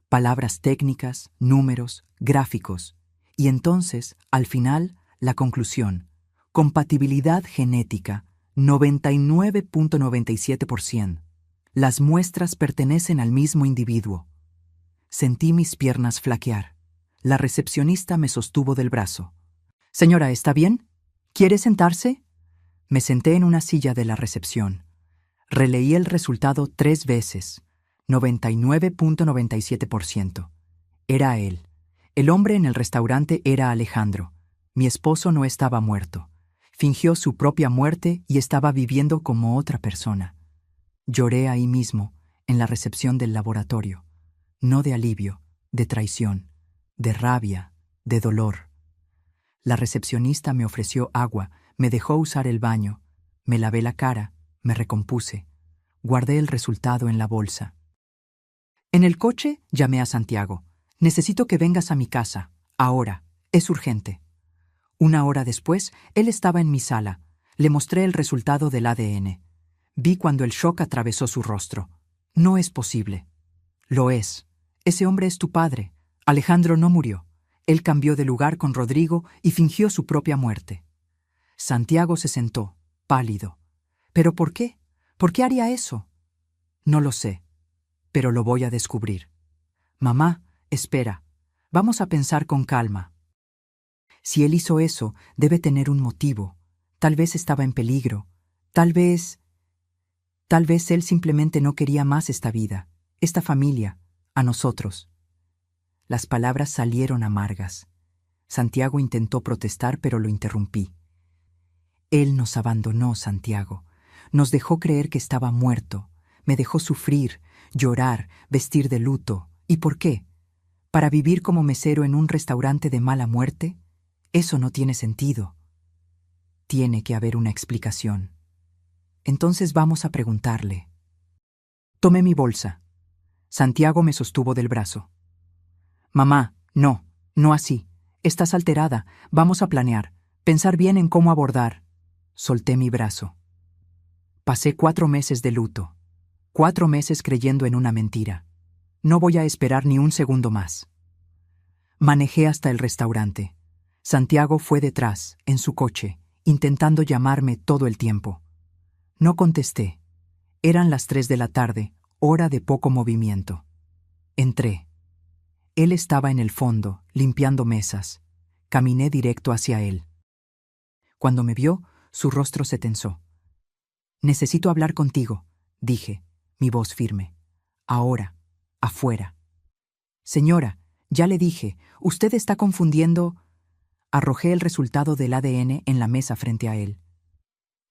Palabras técnicas, números, gráficos. Y entonces, al final, la conclusión. Compatibilidad genética, 99.97%. Las muestras pertenecen al mismo individuo. Sentí mis piernas flaquear. La recepcionista me sostuvo del brazo. «Señora, ¿está bien? ¿Quiere sentarse?» Me senté en una silla de la recepción. Releí el resultado 3 veces. 99.97%. Era él. El hombre en el restaurante era Alejandro. Mi esposo no estaba muerto. Fingió su propia muerte y estaba viviendo como otra persona. Lloré ahí mismo, en la recepción del laboratorio. No de alivio, de traición, de rabia, de dolor. La recepcionista me ofreció agua, me dejó usar el baño, me lavé la cara, me recompuse. Guardé el resultado en la bolsa. En el coche llamé a Santiago. «Necesito que vengas a mi casa. Ahora. Es urgente». 1 hora después, él estaba en mi sala. Le mostré el resultado del ADN. Vi cuando el shock atravesó su rostro. No es posible. Lo es. Ese hombre es tu padre. Alejandro no murió. Él cambió de lugar con Rodrigo y fingió su propia muerte. Santiago se sentó, pálido. ¿Pero por qué? ¿Por qué haría eso? No lo sé, pero lo voy a descubrir. Mamá, espera. Vamos a pensar con calma. Si él hizo eso, debe tener un motivo. Tal vez estaba en peligro. Tal vez él simplemente no quería más esta vida, esta familia, a nosotros. Las palabras salieron amargas. Santiago intentó protestar, pero lo interrumpí. Él nos abandonó, Santiago. Nos dejó creer que estaba muerto. Me dejó sufrir, llorar, vestir de luto. ¿Y por qué? ¿Para vivir como mesero en un restaurante de mala muerte? Eso no tiene sentido. Tiene que haber una explicación. Entonces vamos a preguntarle. Tomé mi bolsa. Santiago me sostuvo del brazo. Mamá, no, no así. Estás alterada. Vamos a planear. Pensar bien en cómo abordar. Solté mi brazo. Pasé 4 meses de luto. 4 meses creyendo en una mentira. No voy a esperar ni un segundo más. Manejé hasta el restaurante. Santiago fue detrás, en su coche, intentando llamarme todo el tiempo. No contesté. Eran las 3 de la tarde, hora de poco movimiento. Entré. Él estaba en el fondo, limpiando mesas. Caminé directo hacia él. Cuando me vio, su rostro se tensó. Necesito hablar contigo, dije, mi voz firme. Ahora, afuera. Señora, ya le dije, usted está confundiendo. Arrojé el resultado del ADN en la mesa frente a él.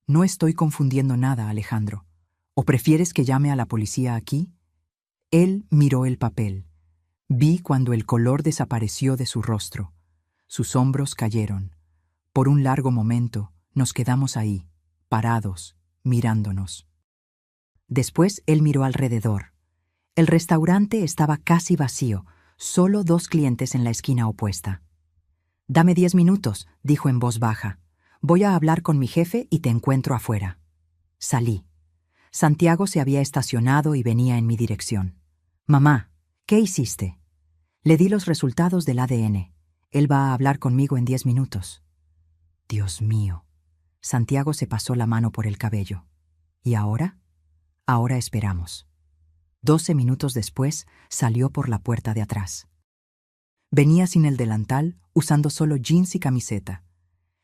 No estoy confundiendo nada, Alejandro. ¿O prefieres que llame a la policía aquí? Él miró el papel. Vi cuando el color desapareció de su rostro. Sus hombros cayeron. Por un largo momento nos quedamos ahí, parados, mirándonos. Después él miró alrededor. El restaurante estaba casi vacío, solo 2 clientes en la esquina opuesta. Dame 10 minutos, dijo en voz baja. Voy a hablar con mi jefe y te encuentro afuera. Salí. Santiago se había estacionado y venía en mi dirección. Mamá, ¿qué hiciste? Le di los resultados del ADN. Él va a hablar conmigo en 10 minutos. Dios mío. Santiago se pasó la mano por el cabello. ¿Y ahora? Ahora esperamos. 12 minutos después, salió por la puerta de atrás. Venía sin el delantal, usando solo jeans y camiseta.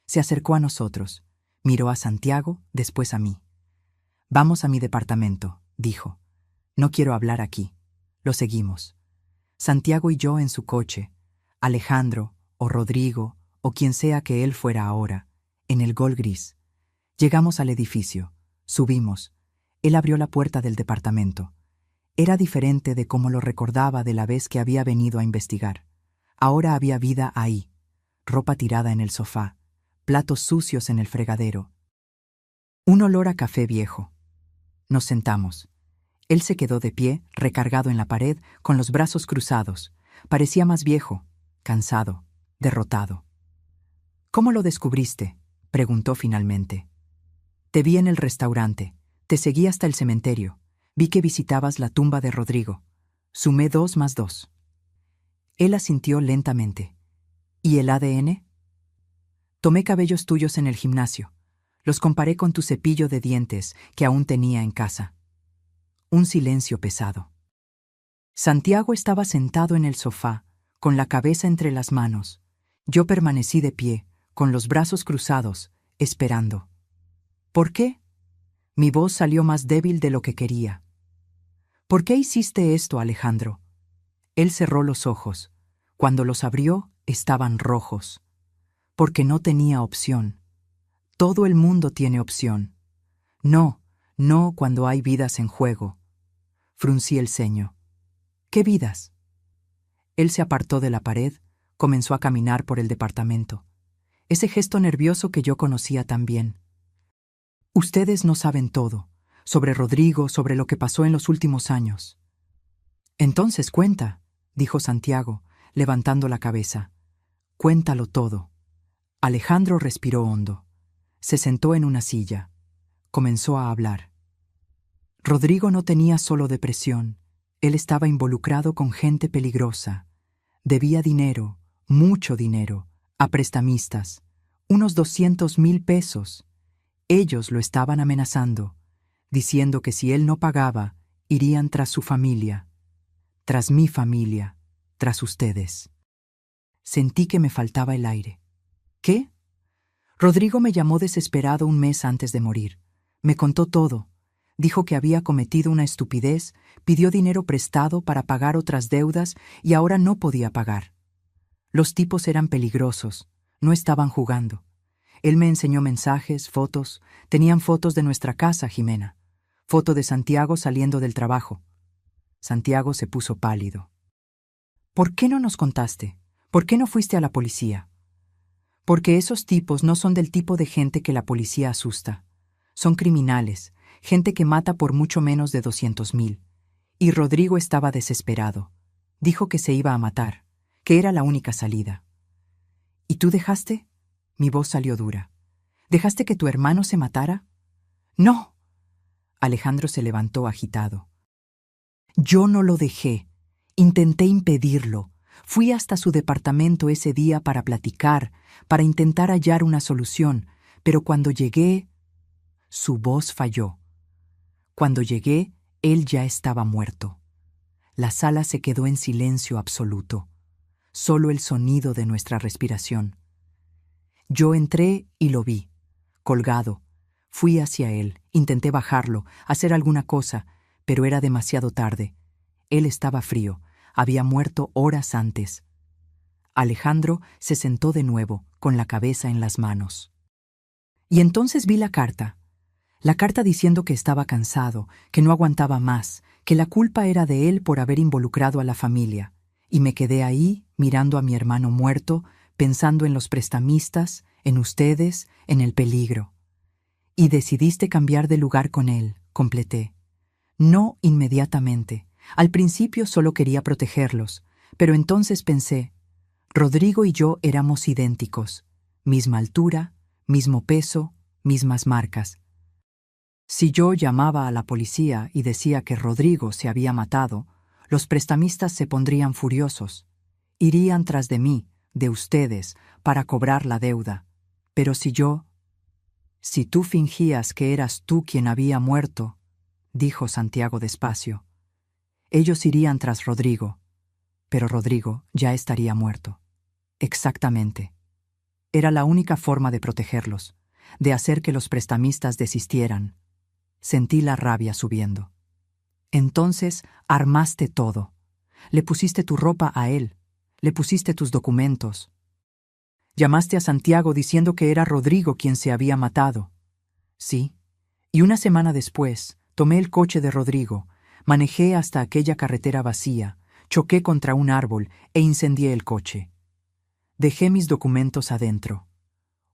Se acercó a nosotros. Miró a Santiago, después a mí. Vamos a mi departamento, dijo. No quiero hablar aquí. Lo seguimos. Santiago y yo en su coche. Alejandro, o Rodrigo, o quien sea que él fuera ahora, en el Gol gris. Llegamos al edificio. Subimos. Él abrió la puerta del departamento. Era diferente de como lo recordaba de la vez que había venido a investigar. Ahora había vida ahí. Ropa tirada en el sofá. Platos sucios en el fregadero. Un olor a café viejo. Nos sentamos. Él se quedó de pie, recargado en la pared, con los brazos cruzados. Parecía más viejo, cansado, derrotado. ¿Cómo lo descubriste?, preguntó finalmente. Te vi en el restaurante. Te seguí hasta el cementerio. Vi que visitabas la tumba de Rodrigo. Sumé 2 más 2. Él asintió lentamente. ¿Y el ADN? Tomé cabellos tuyos en el gimnasio. Los comparé con tu cepillo de dientes que aún tenía en casa. Un silencio pesado. Santiago estaba sentado en el sofá, con la cabeza entre las manos. Yo permanecí de pie, con los brazos cruzados, esperando. ¿Por qué? Mi voz salió más débil de lo que quería. ¿Por qué hiciste esto, Alejandro? Él cerró los ojos. Cuando los abrió, estaban rojos. Porque no tenía opción. Todo el mundo tiene opción. No, no cuando hay vidas en juego. Fruncí el ceño. ¿Qué vidas? Él se apartó de la pared, comenzó a caminar por el departamento. Ese gesto nervioso que yo conocía tan bien. Ustedes no saben todo, sobre Rodrigo, sobre lo que pasó en los últimos años. Entonces cuenta, dijo Santiago, levantando la cabeza. Cuéntalo todo. Alejandro respiró hondo. Se sentó en una silla. Comenzó a hablar. Rodrigo no tenía solo depresión, él estaba involucrado con gente peligrosa. Debía dinero, mucho dinero, a prestamistas, unos 200,000 pesos. Ellos lo estaban amenazando, diciendo que si él no pagaba, irían tras su familia, tras mi familia, tras ustedes. Sentí que me faltaba el aire. ¿Qué? Rodrigo me llamó desesperado un mes antes de morir. Me contó todo. Dijo que había cometido una estupidez, pidió dinero prestado para pagar otras deudas y ahora no podía pagar. Los tipos eran peligrosos, no estaban jugando. Él me enseñó mensajes, fotos. Tenían fotos de nuestra casa, Jimena. Foto de Santiago saliendo del trabajo. Santiago se puso pálido. ¿Por qué no nos contaste? ¿Por qué no fuiste a la policía? Porque esos tipos no son del tipo de gente que la policía asusta. Son criminales, gente que mata por mucho menos de 200,000. Y Rodrigo estaba desesperado. Dijo que se iba a matar, que era la única salida. ¿Y tú dejaste? Mi voz salió dura. ¿Dejaste que tu hermano se matara? ¡No! Alejandro se levantó agitado. Yo no lo dejé. Intenté impedirlo. Fui hasta su departamento ese día para platicar, para intentar hallar una solución, pero cuando llegué, su voz falló. Cuando llegué, él ya estaba muerto. La sala se quedó en silencio absoluto, solo el sonido de nuestra respiración. Yo entré y lo vi, colgado. Fui hacia él, intenté bajarlo, hacer alguna cosa, pero era demasiado tarde. Él estaba frío, había muerto horas antes. Alejandro se sentó de nuevo, con la cabeza en las manos. Y entonces vi la carta diciendo que estaba cansado, que no aguantaba más, que la culpa era de él por haber involucrado a la familia, y me quedé ahí, mirando a mi hermano muerto, pensando en los prestamistas, en ustedes, en el peligro. Y decidiste cambiar de lugar con él, completé. No inmediatamente. Al principio solo quería protegerlos, pero entonces pensé, Rodrigo y yo éramos idénticos, misma altura, mismo peso, mismas marcas. Si yo llamaba a la policía y decía que Rodrigo se había matado, los prestamistas se pondrían furiosos. Irían tras de mí, de ustedes, para cobrar la deuda. Pero si tú fingías que eras tú quien había muerto, dijo Santiago despacio, ellos irían tras Rodrigo, pero Rodrigo ya estaría muerto. Exactamente. Era la única forma de protegerlos, de hacer que los prestamistas desistieran. Sentí la rabia subiendo. Entonces armaste todo. Le pusiste tu ropa a él, le pusiste tus documentos. Llamaste a Santiago diciendo que era Rodrigo quien se había matado. Sí, y una semana después tomé el coche de Rodrigo, manejé hasta aquella carretera vacía, choqué contra un árbol e incendié el coche. Dejé mis documentos adentro.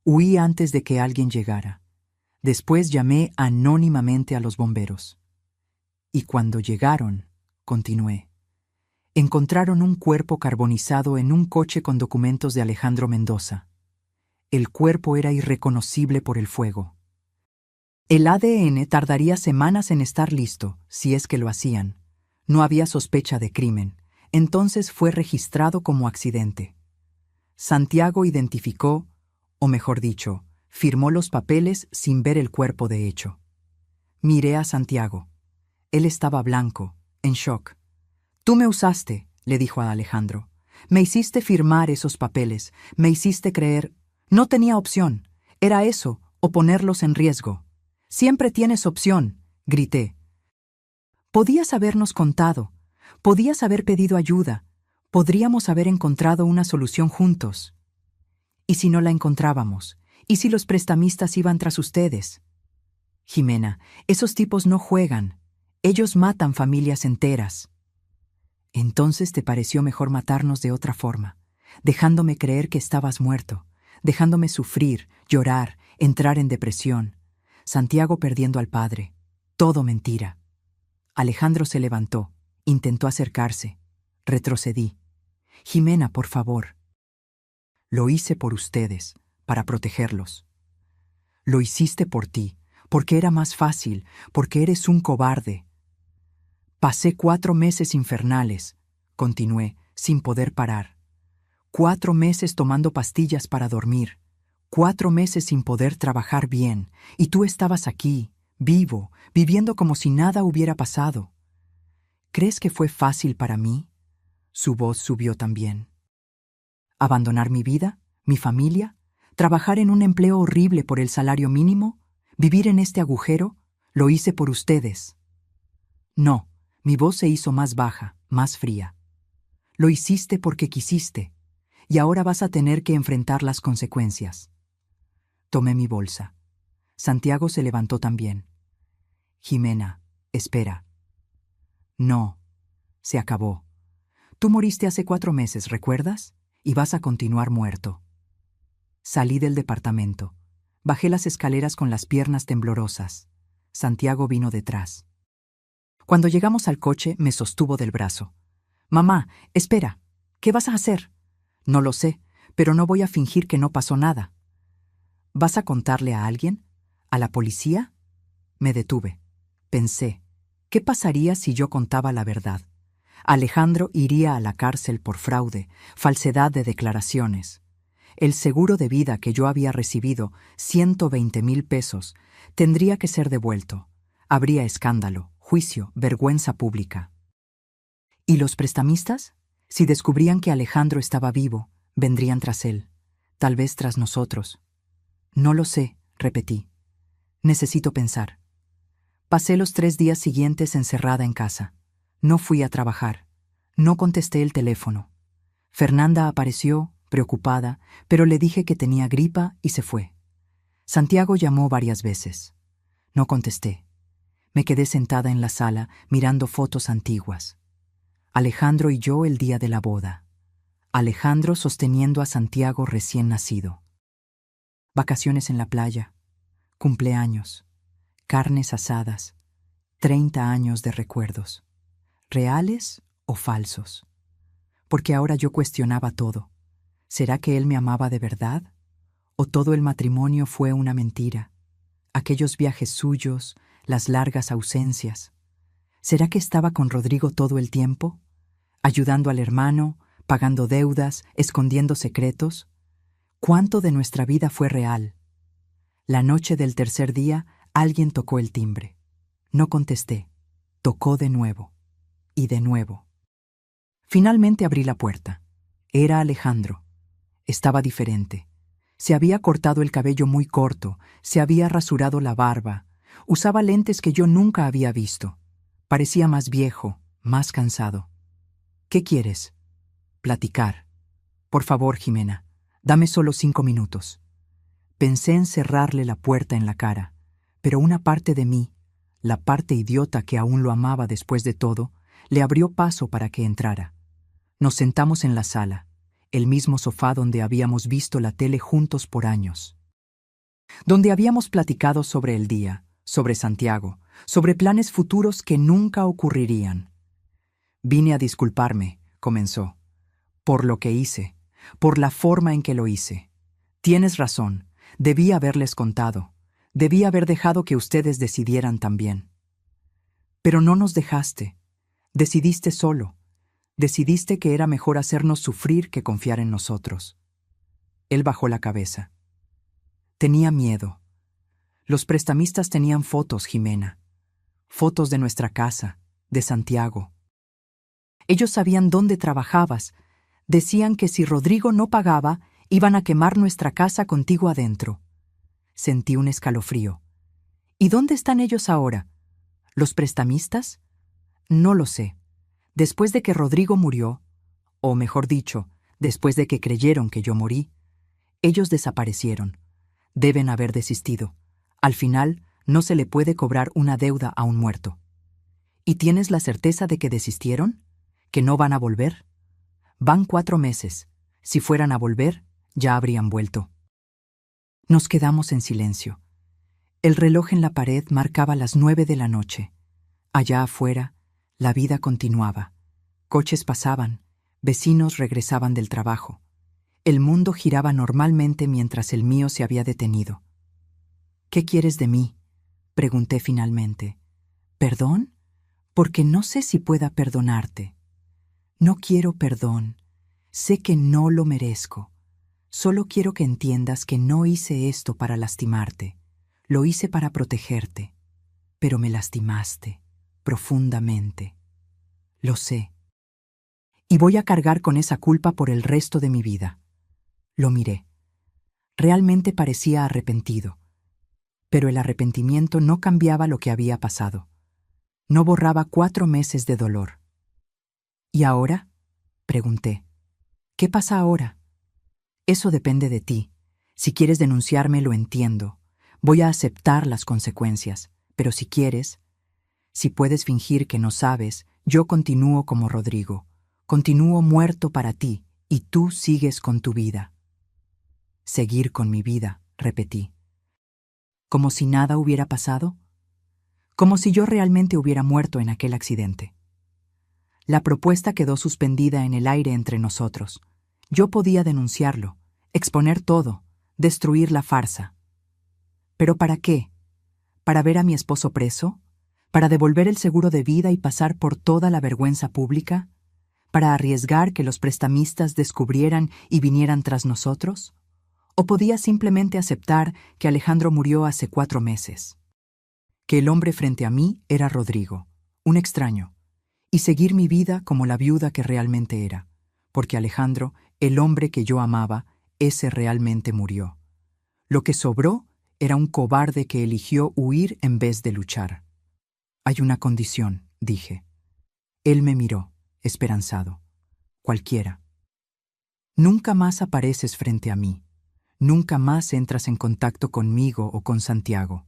Huí antes de que alguien llegara. Después llamé anónimamente a los bomberos. Y cuando llegaron, continué, encontraron un cuerpo carbonizado en un coche con documentos de Alejandro Mendoza. El cuerpo era irreconocible por el fuego. El ADN tardaría semanas en estar listo, si es que lo hacían. No había sospecha de crimen, entonces fue registrado como accidente. Santiago identificó, o mejor dicho, firmó los papeles sin ver el cuerpo de hecho. Miré a Santiago. Él estaba blanco, en shock. Tú me usaste, le dijo a Alejandro. Me hiciste firmar esos papeles, me hiciste creer. No tenía opción. Era eso, o ponerlos en riesgo. Siempre tienes opción, grité. Podías habernos contado, podías haber pedido ayuda, podríamos haber encontrado una solución juntos. ¿Y si no la encontrábamos? ¿Y si los prestamistas iban tras ustedes? Jimena, esos tipos no juegan. Ellos matan familias enteras. Entonces te pareció mejor matarnos de otra forma, dejándome creer que estabas muerto, dejándome sufrir, llorar, entrar en depresión. Santiago perdiendo al padre. Todo mentira. Alejandro se levantó, intentó acercarse. Retrocedí. Jimena, por favor. Lo hice por ustedes, para protegerlos. Lo hiciste por ti, porque era más fácil, porque eres un cobarde. Pasé 4 meses infernales, continué, sin poder parar. 4 meses tomando pastillas para dormir. 4 meses sin poder trabajar bien, y tú estabas aquí, vivo, viviendo como si nada hubiera pasado. ¿Crees que fue fácil para mí? Su voz subió también. ¿Abandonar mi vida, mi familia, trabajar en un empleo horrible por el salario mínimo, vivir en este agujero? Lo hice por ustedes. No, mi voz se hizo más baja, más fría. Lo hiciste porque quisiste, y ahora vas a tener que enfrentar las consecuencias. Tomé mi bolsa. Santiago se levantó también. Jimena, espera. No, se acabó. Tú moriste hace 4 meses, ¿recuerdas? Y vas a continuar muerto. Salí del departamento. Bajé las escaleras con las piernas temblorosas. Santiago vino detrás. Cuando llegamos al coche, me sostuvo del brazo. Mamá, espera. ¿Qué vas a hacer? No lo sé, pero no voy a fingir que no pasó nada. ¿Vas a contarle a alguien? ¿A la policía? Me detuve. Pensé, ¿qué pasaría si yo contaba la verdad? Alejandro iría a la cárcel por fraude, falsedad de declaraciones. El seguro de vida que yo había recibido, 120,000 pesos, tendría que ser devuelto. Habría escándalo, juicio, vergüenza pública. ¿Y los prestamistas? Si descubrían que Alejandro estaba vivo, vendrían tras él, tal vez tras nosotros. No lo sé, repetí. Necesito pensar. Pasé los 3 días siguientes encerrada en casa. No fui a trabajar. No contesté el teléfono. Fernanda apareció, preocupada, pero le dije que tenía gripa y se fue. Santiago llamó varias veces. No contesté. Me quedé sentada en la sala mirando fotos antiguas. Alejandro y yo el día de la boda. Alejandro sosteniendo a Santiago recién nacido. Vacaciones en la playa. Cumpleaños. Carnes asadas. 30 años de recuerdos. ¿Reales o falsos? Porque ahora yo cuestionaba todo. ¿Será que él me amaba de verdad? ¿O todo el matrimonio fue una mentira? Aquellos viajes suyos, las largas ausencias. ¿Será que estaba con Rodrigo todo el tiempo? ¿Ayudando al hermano, pagando deudas, escondiendo secretos? ¿Cuánto de nuestra vida fue real? La noche del tercer día, alguien tocó el timbre. No contesté. Tocó de nuevo. Y de nuevo. Finalmente abrí la puerta. Era Alejandro. Estaba diferente. Se había cortado el cabello muy corto, se había rasurado la barba, usaba lentes que yo nunca había visto. Parecía más viejo, más cansado. ¿Qué quieres? Platicar. Por favor, Jimena, dame solo 5 minutos. Pensé en cerrarle la puerta en la cara, pero una parte de mí, la parte idiota que aún lo amaba después de todo, le abrió paso para que entrara. Nos sentamos en la sala, el mismo sofá donde habíamos visto la tele juntos por años. Donde habíamos platicado sobre el día, sobre Santiago, sobre planes futuros que nunca ocurrirían. Vine a disculparme, comenzó, por lo que hice, por la forma en que lo hice. Tienes razón, debí haberles contado, debí haber dejado que ustedes decidieran también. Pero no nos dejaste, decidiste solo. Decidiste que era mejor hacernos sufrir que confiar en nosotros. Él bajó la cabeza. Tenía miedo. Los prestamistas tenían fotos, Jimena. Fotos de nuestra casa, de Santiago. Ellos sabían dónde trabajabas. Decían que si Rodrigo no pagaba, iban a quemar nuestra casa contigo adentro. Sentí un escalofrío. ¿Y dónde están ellos ahora? ¿Los prestamistas? No lo sé. Después de que Rodrigo murió, o mejor dicho, después de que creyeron que yo morí, ellos desaparecieron. Deben haber desistido. Al final, no se le puede cobrar una deuda a un muerto. ¿Y tienes la certeza de que desistieron? ¿Que no van a volver? Van 4 meses. Si fueran a volver, ya habrían vuelto. Nos quedamos en silencio. El reloj en la pared marcaba las 9 de la noche. Allá afuera, la vida continuaba. Coches pasaban, vecinos regresaban del trabajo. El mundo giraba normalmente mientras el mío se había detenido. ¿Qué quieres de mí? Pregunté finalmente. ¿Perdón? Porque no sé si pueda perdonarte. No quiero perdón. Sé que no lo merezco. Solo quiero que entiendas que no hice esto para lastimarte. Lo hice para protegerte. Pero me lastimaste, profundamente. Lo sé. Y voy a cargar con esa culpa por el resto de mi vida. Lo miré. Realmente parecía arrepentido. Pero el arrepentimiento no cambiaba lo que había pasado. No borraba 4 meses de dolor. ¿Y ahora? Pregunté. ¿Qué pasa ahora? Eso depende de ti. Si quieres denunciarme, lo entiendo. Voy a aceptar las consecuencias. Pero si quieres, si puedes fingir que no sabes, yo continúo como Rodrigo. Continúo muerto para ti, y tú sigues con tu vida. Seguir con mi vida, repetí. ¿Como si nada hubiera pasado? Como si yo realmente hubiera muerto en aquel accidente. La propuesta quedó suspendida en el aire entre nosotros. Yo podía denunciarlo, exponer todo, destruir la farsa. ¿Pero para qué? ¿Para ver a mi esposo preso? ¿Para devolver el seguro de vida y pasar por toda la vergüenza pública? ¿Para arriesgar que los prestamistas descubrieran y vinieran tras nosotros? ¿O podía simplemente aceptar que Alejandro murió hace 4 meses? Que el hombre frente a mí era Rodrigo, un extraño, y seguir mi vida como la viuda que realmente era, porque Alejandro, el hombre que yo amaba, ese realmente murió. Lo que sobró era un cobarde que eligió huir en vez de luchar. Hay una condición, dije. Él me miró, esperanzado. Cualquiera. Nunca más apareces frente a mí. Nunca más entras en contacto conmigo o con Santiago.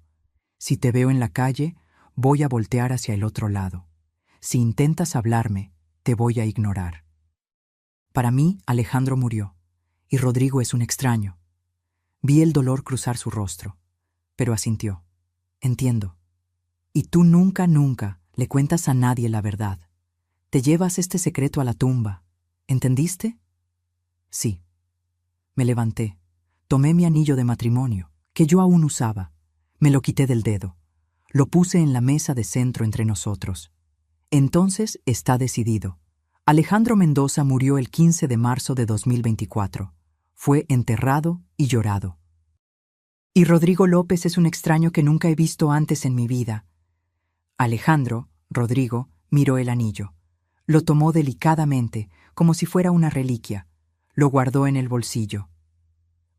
Si te veo en la calle, voy a voltear hacia el otro lado. Si intentas hablarme, te voy a ignorar. Para mí, Alejandro murió, y Rodrigo es un extraño. Vi el dolor cruzar su rostro, pero asintió. Entiendo. Y tú nunca, nunca le cuentas a nadie la verdad. Te llevas este secreto a la tumba. ¿Entendiste? Sí. Me levanté. Tomé mi anillo de matrimonio, que yo aún usaba. Me lo quité del dedo. Lo puse en la mesa de centro entre nosotros. Entonces está decidido. Alejandro Mendoza murió el 15 de marzo de 2024. Fue enterrado y llorado. Y Rodrigo López es un extraño que nunca he visto antes en mi vida. Alejandro, Rodrigo, miró el anillo. Lo tomó delicadamente, como si fuera una reliquia. Lo guardó en el bolsillo.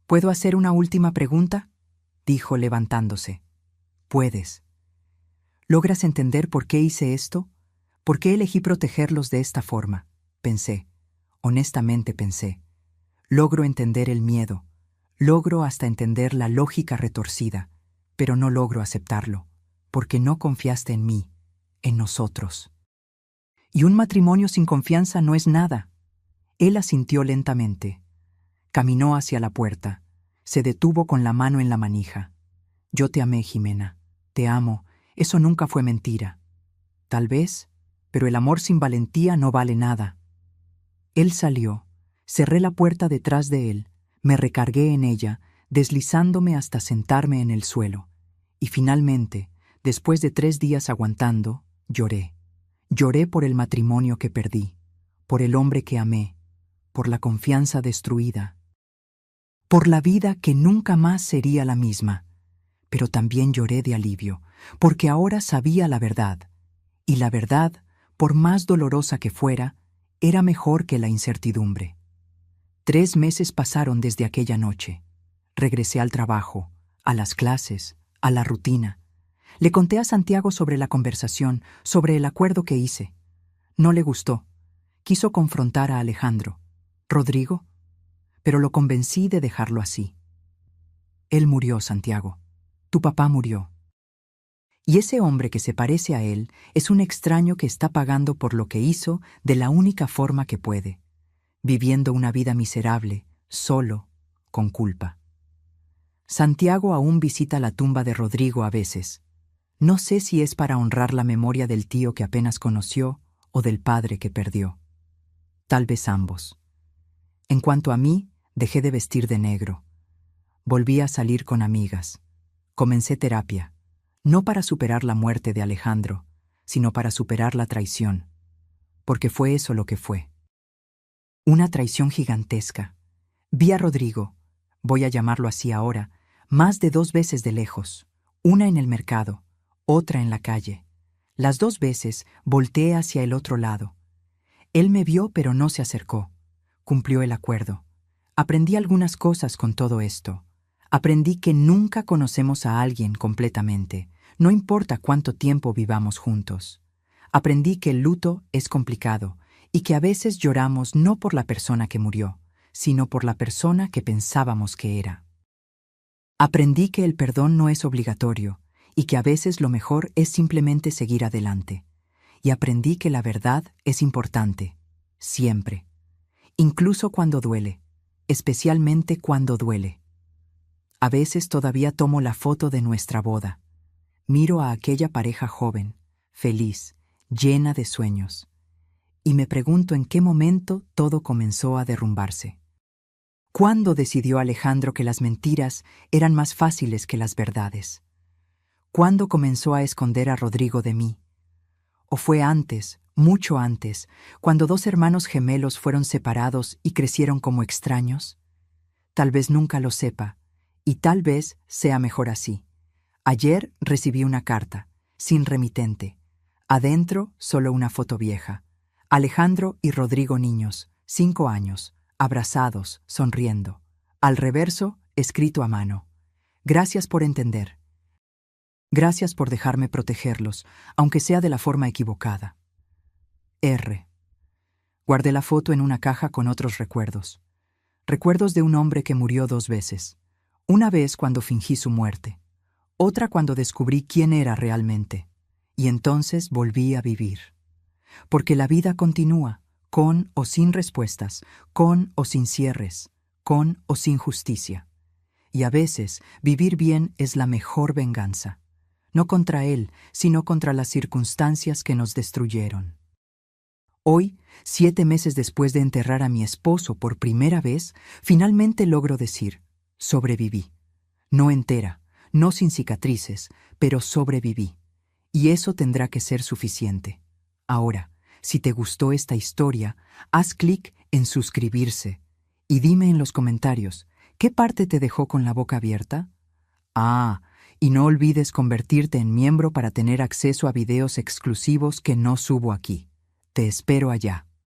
¿Puedo hacer una última pregunta?, dijo levantándose. Puedes. ¿Logras entender por qué hice esto? ¿Por qué elegí protegerlos de esta forma? Pensé. Honestamente pensé. Logro entender el miedo. Logro hasta entender la lógica retorcida, pero no logro aceptarlo, porque no confiaste en mí, en nosotros. Y un matrimonio sin confianza no es nada. Él asintió lentamente. Caminó hacia la puerta. Se detuvo con la mano en la manija. Yo te amé, Jimena. Te amo. Eso nunca fue mentira. Tal vez, pero el amor sin valentía no vale nada. Él salió. Cerré la puerta detrás de él. Me recargué en ella, deslizándome hasta sentarme en el suelo. Y finalmente, después de 3 días aguantando, lloré. Lloré por el matrimonio que perdí, por el hombre que amé, por la confianza destruida, por la vida que nunca más sería la misma. Pero también lloré de alivio, porque ahora sabía la verdad. Y la verdad, por más dolorosa que fuera, era mejor que la incertidumbre. 3 meses pasaron desde aquella noche. Regresé al trabajo, a las clases, a la rutina. Le conté a Santiago sobre la conversación, sobre el acuerdo que hice. No le gustó. Quiso confrontar a Alejandro. ¿Rodrigo? Pero lo convencí de dejarlo así. Él murió, Santiago. Tu papá murió. Y ese hombre que se parece a él es un extraño que está pagando por lo que hizo de la única forma que puede, viviendo una vida miserable, solo, con culpa. Santiago aún visita la tumba de Rodrigo a veces. No sé si es para honrar la memoria del tío que apenas conoció o del padre que perdió. Tal vez ambos. En cuanto a mí, dejé de vestir de negro. Volví a salir con amigas. Comencé terapia. no para superar la muerte de Alejandro, sino para superar la traición, porque fue eso lo que fue. Una traición gigantesca. Vi a Rodrigo, voy a llamarlo así ahora, más de 2 veces de lejos, una en el mercado, otra en la calle. Las 2 veces volteé hacia el otro lado. Él me vio pero no se acercó. Cumplió el acuerdo. Aprendí algunas cosas con todo esto. Aprendí que nunca conocemos a alguien completamente, no importa cuánto tiempo vivamos juntos. Aprendí que el luto es complicado y que a veces lloramos no por la persona que murió, sino por la persona que pensábamos que era. Aprendí que el perdón no es obligatorio y que a veces lo mejor es simplemente seguir adelante. Y aprendí que la verdad es importante, siempre, incluso cuando duele, especialmente cuando duele. A veces todavía tomo la foto de nuestra boda. Miro a aquella pareja joven, feliz, llena de sueños, y me pregunto en qué momento todo comenzó a derrumbarse. ¿Cuándo decidió Alejandro que las mentiras eran más fáciles que las verdades? ¿Cuándo comenzó a esconder a Rodrigo de mí? ¿O fue antes, mucho antes, cuando 2 hermanos gemelos fueron separados y crecieron como extraños? Tal vez nunca lo sepa, y tal vez sea mejor así. Ayer recibí una carta, sin remitente. Adentro, solo una foto vieja. Alejandro y Rodrigo niños, 5 años, abrazados, sonriendo. Al reverso, escrito a mano. Gracias por entender. Gracias por dejarme protegerlos, aunque sea de la forma equivocada. R. Guardé la foto en una caja con otros recuerdos. Recuerdos de un hombre que murió 2 veces. Una vez cuando fingí su muerte. Otra cuando descubrí quién era realmente. Y entonces volví a vivir. Porque la vida continúa, con o sin respuestas, con o sin cierres, con o sin justicia. Y a veces vivir bien es la mejor venganza. No contra él, sino contra las circunstancias que nos destruyeron. Hoy, 7 meses después de enterrar a mi esposo por primera vez, finalmente logro decir, sobreviví. No entera, no sin cicatrices, pero sobreviví. Y eso tendrá que ser suficiente. Ahora, si te gustó esta historia, haz clic en suscribirse y dime en los comentarios, ¿qué parte te dejó con la boca abierta? Y no olvides convertirte en miembro para tener acceso a videos exclusivos que no subo aquí. Te espero allá.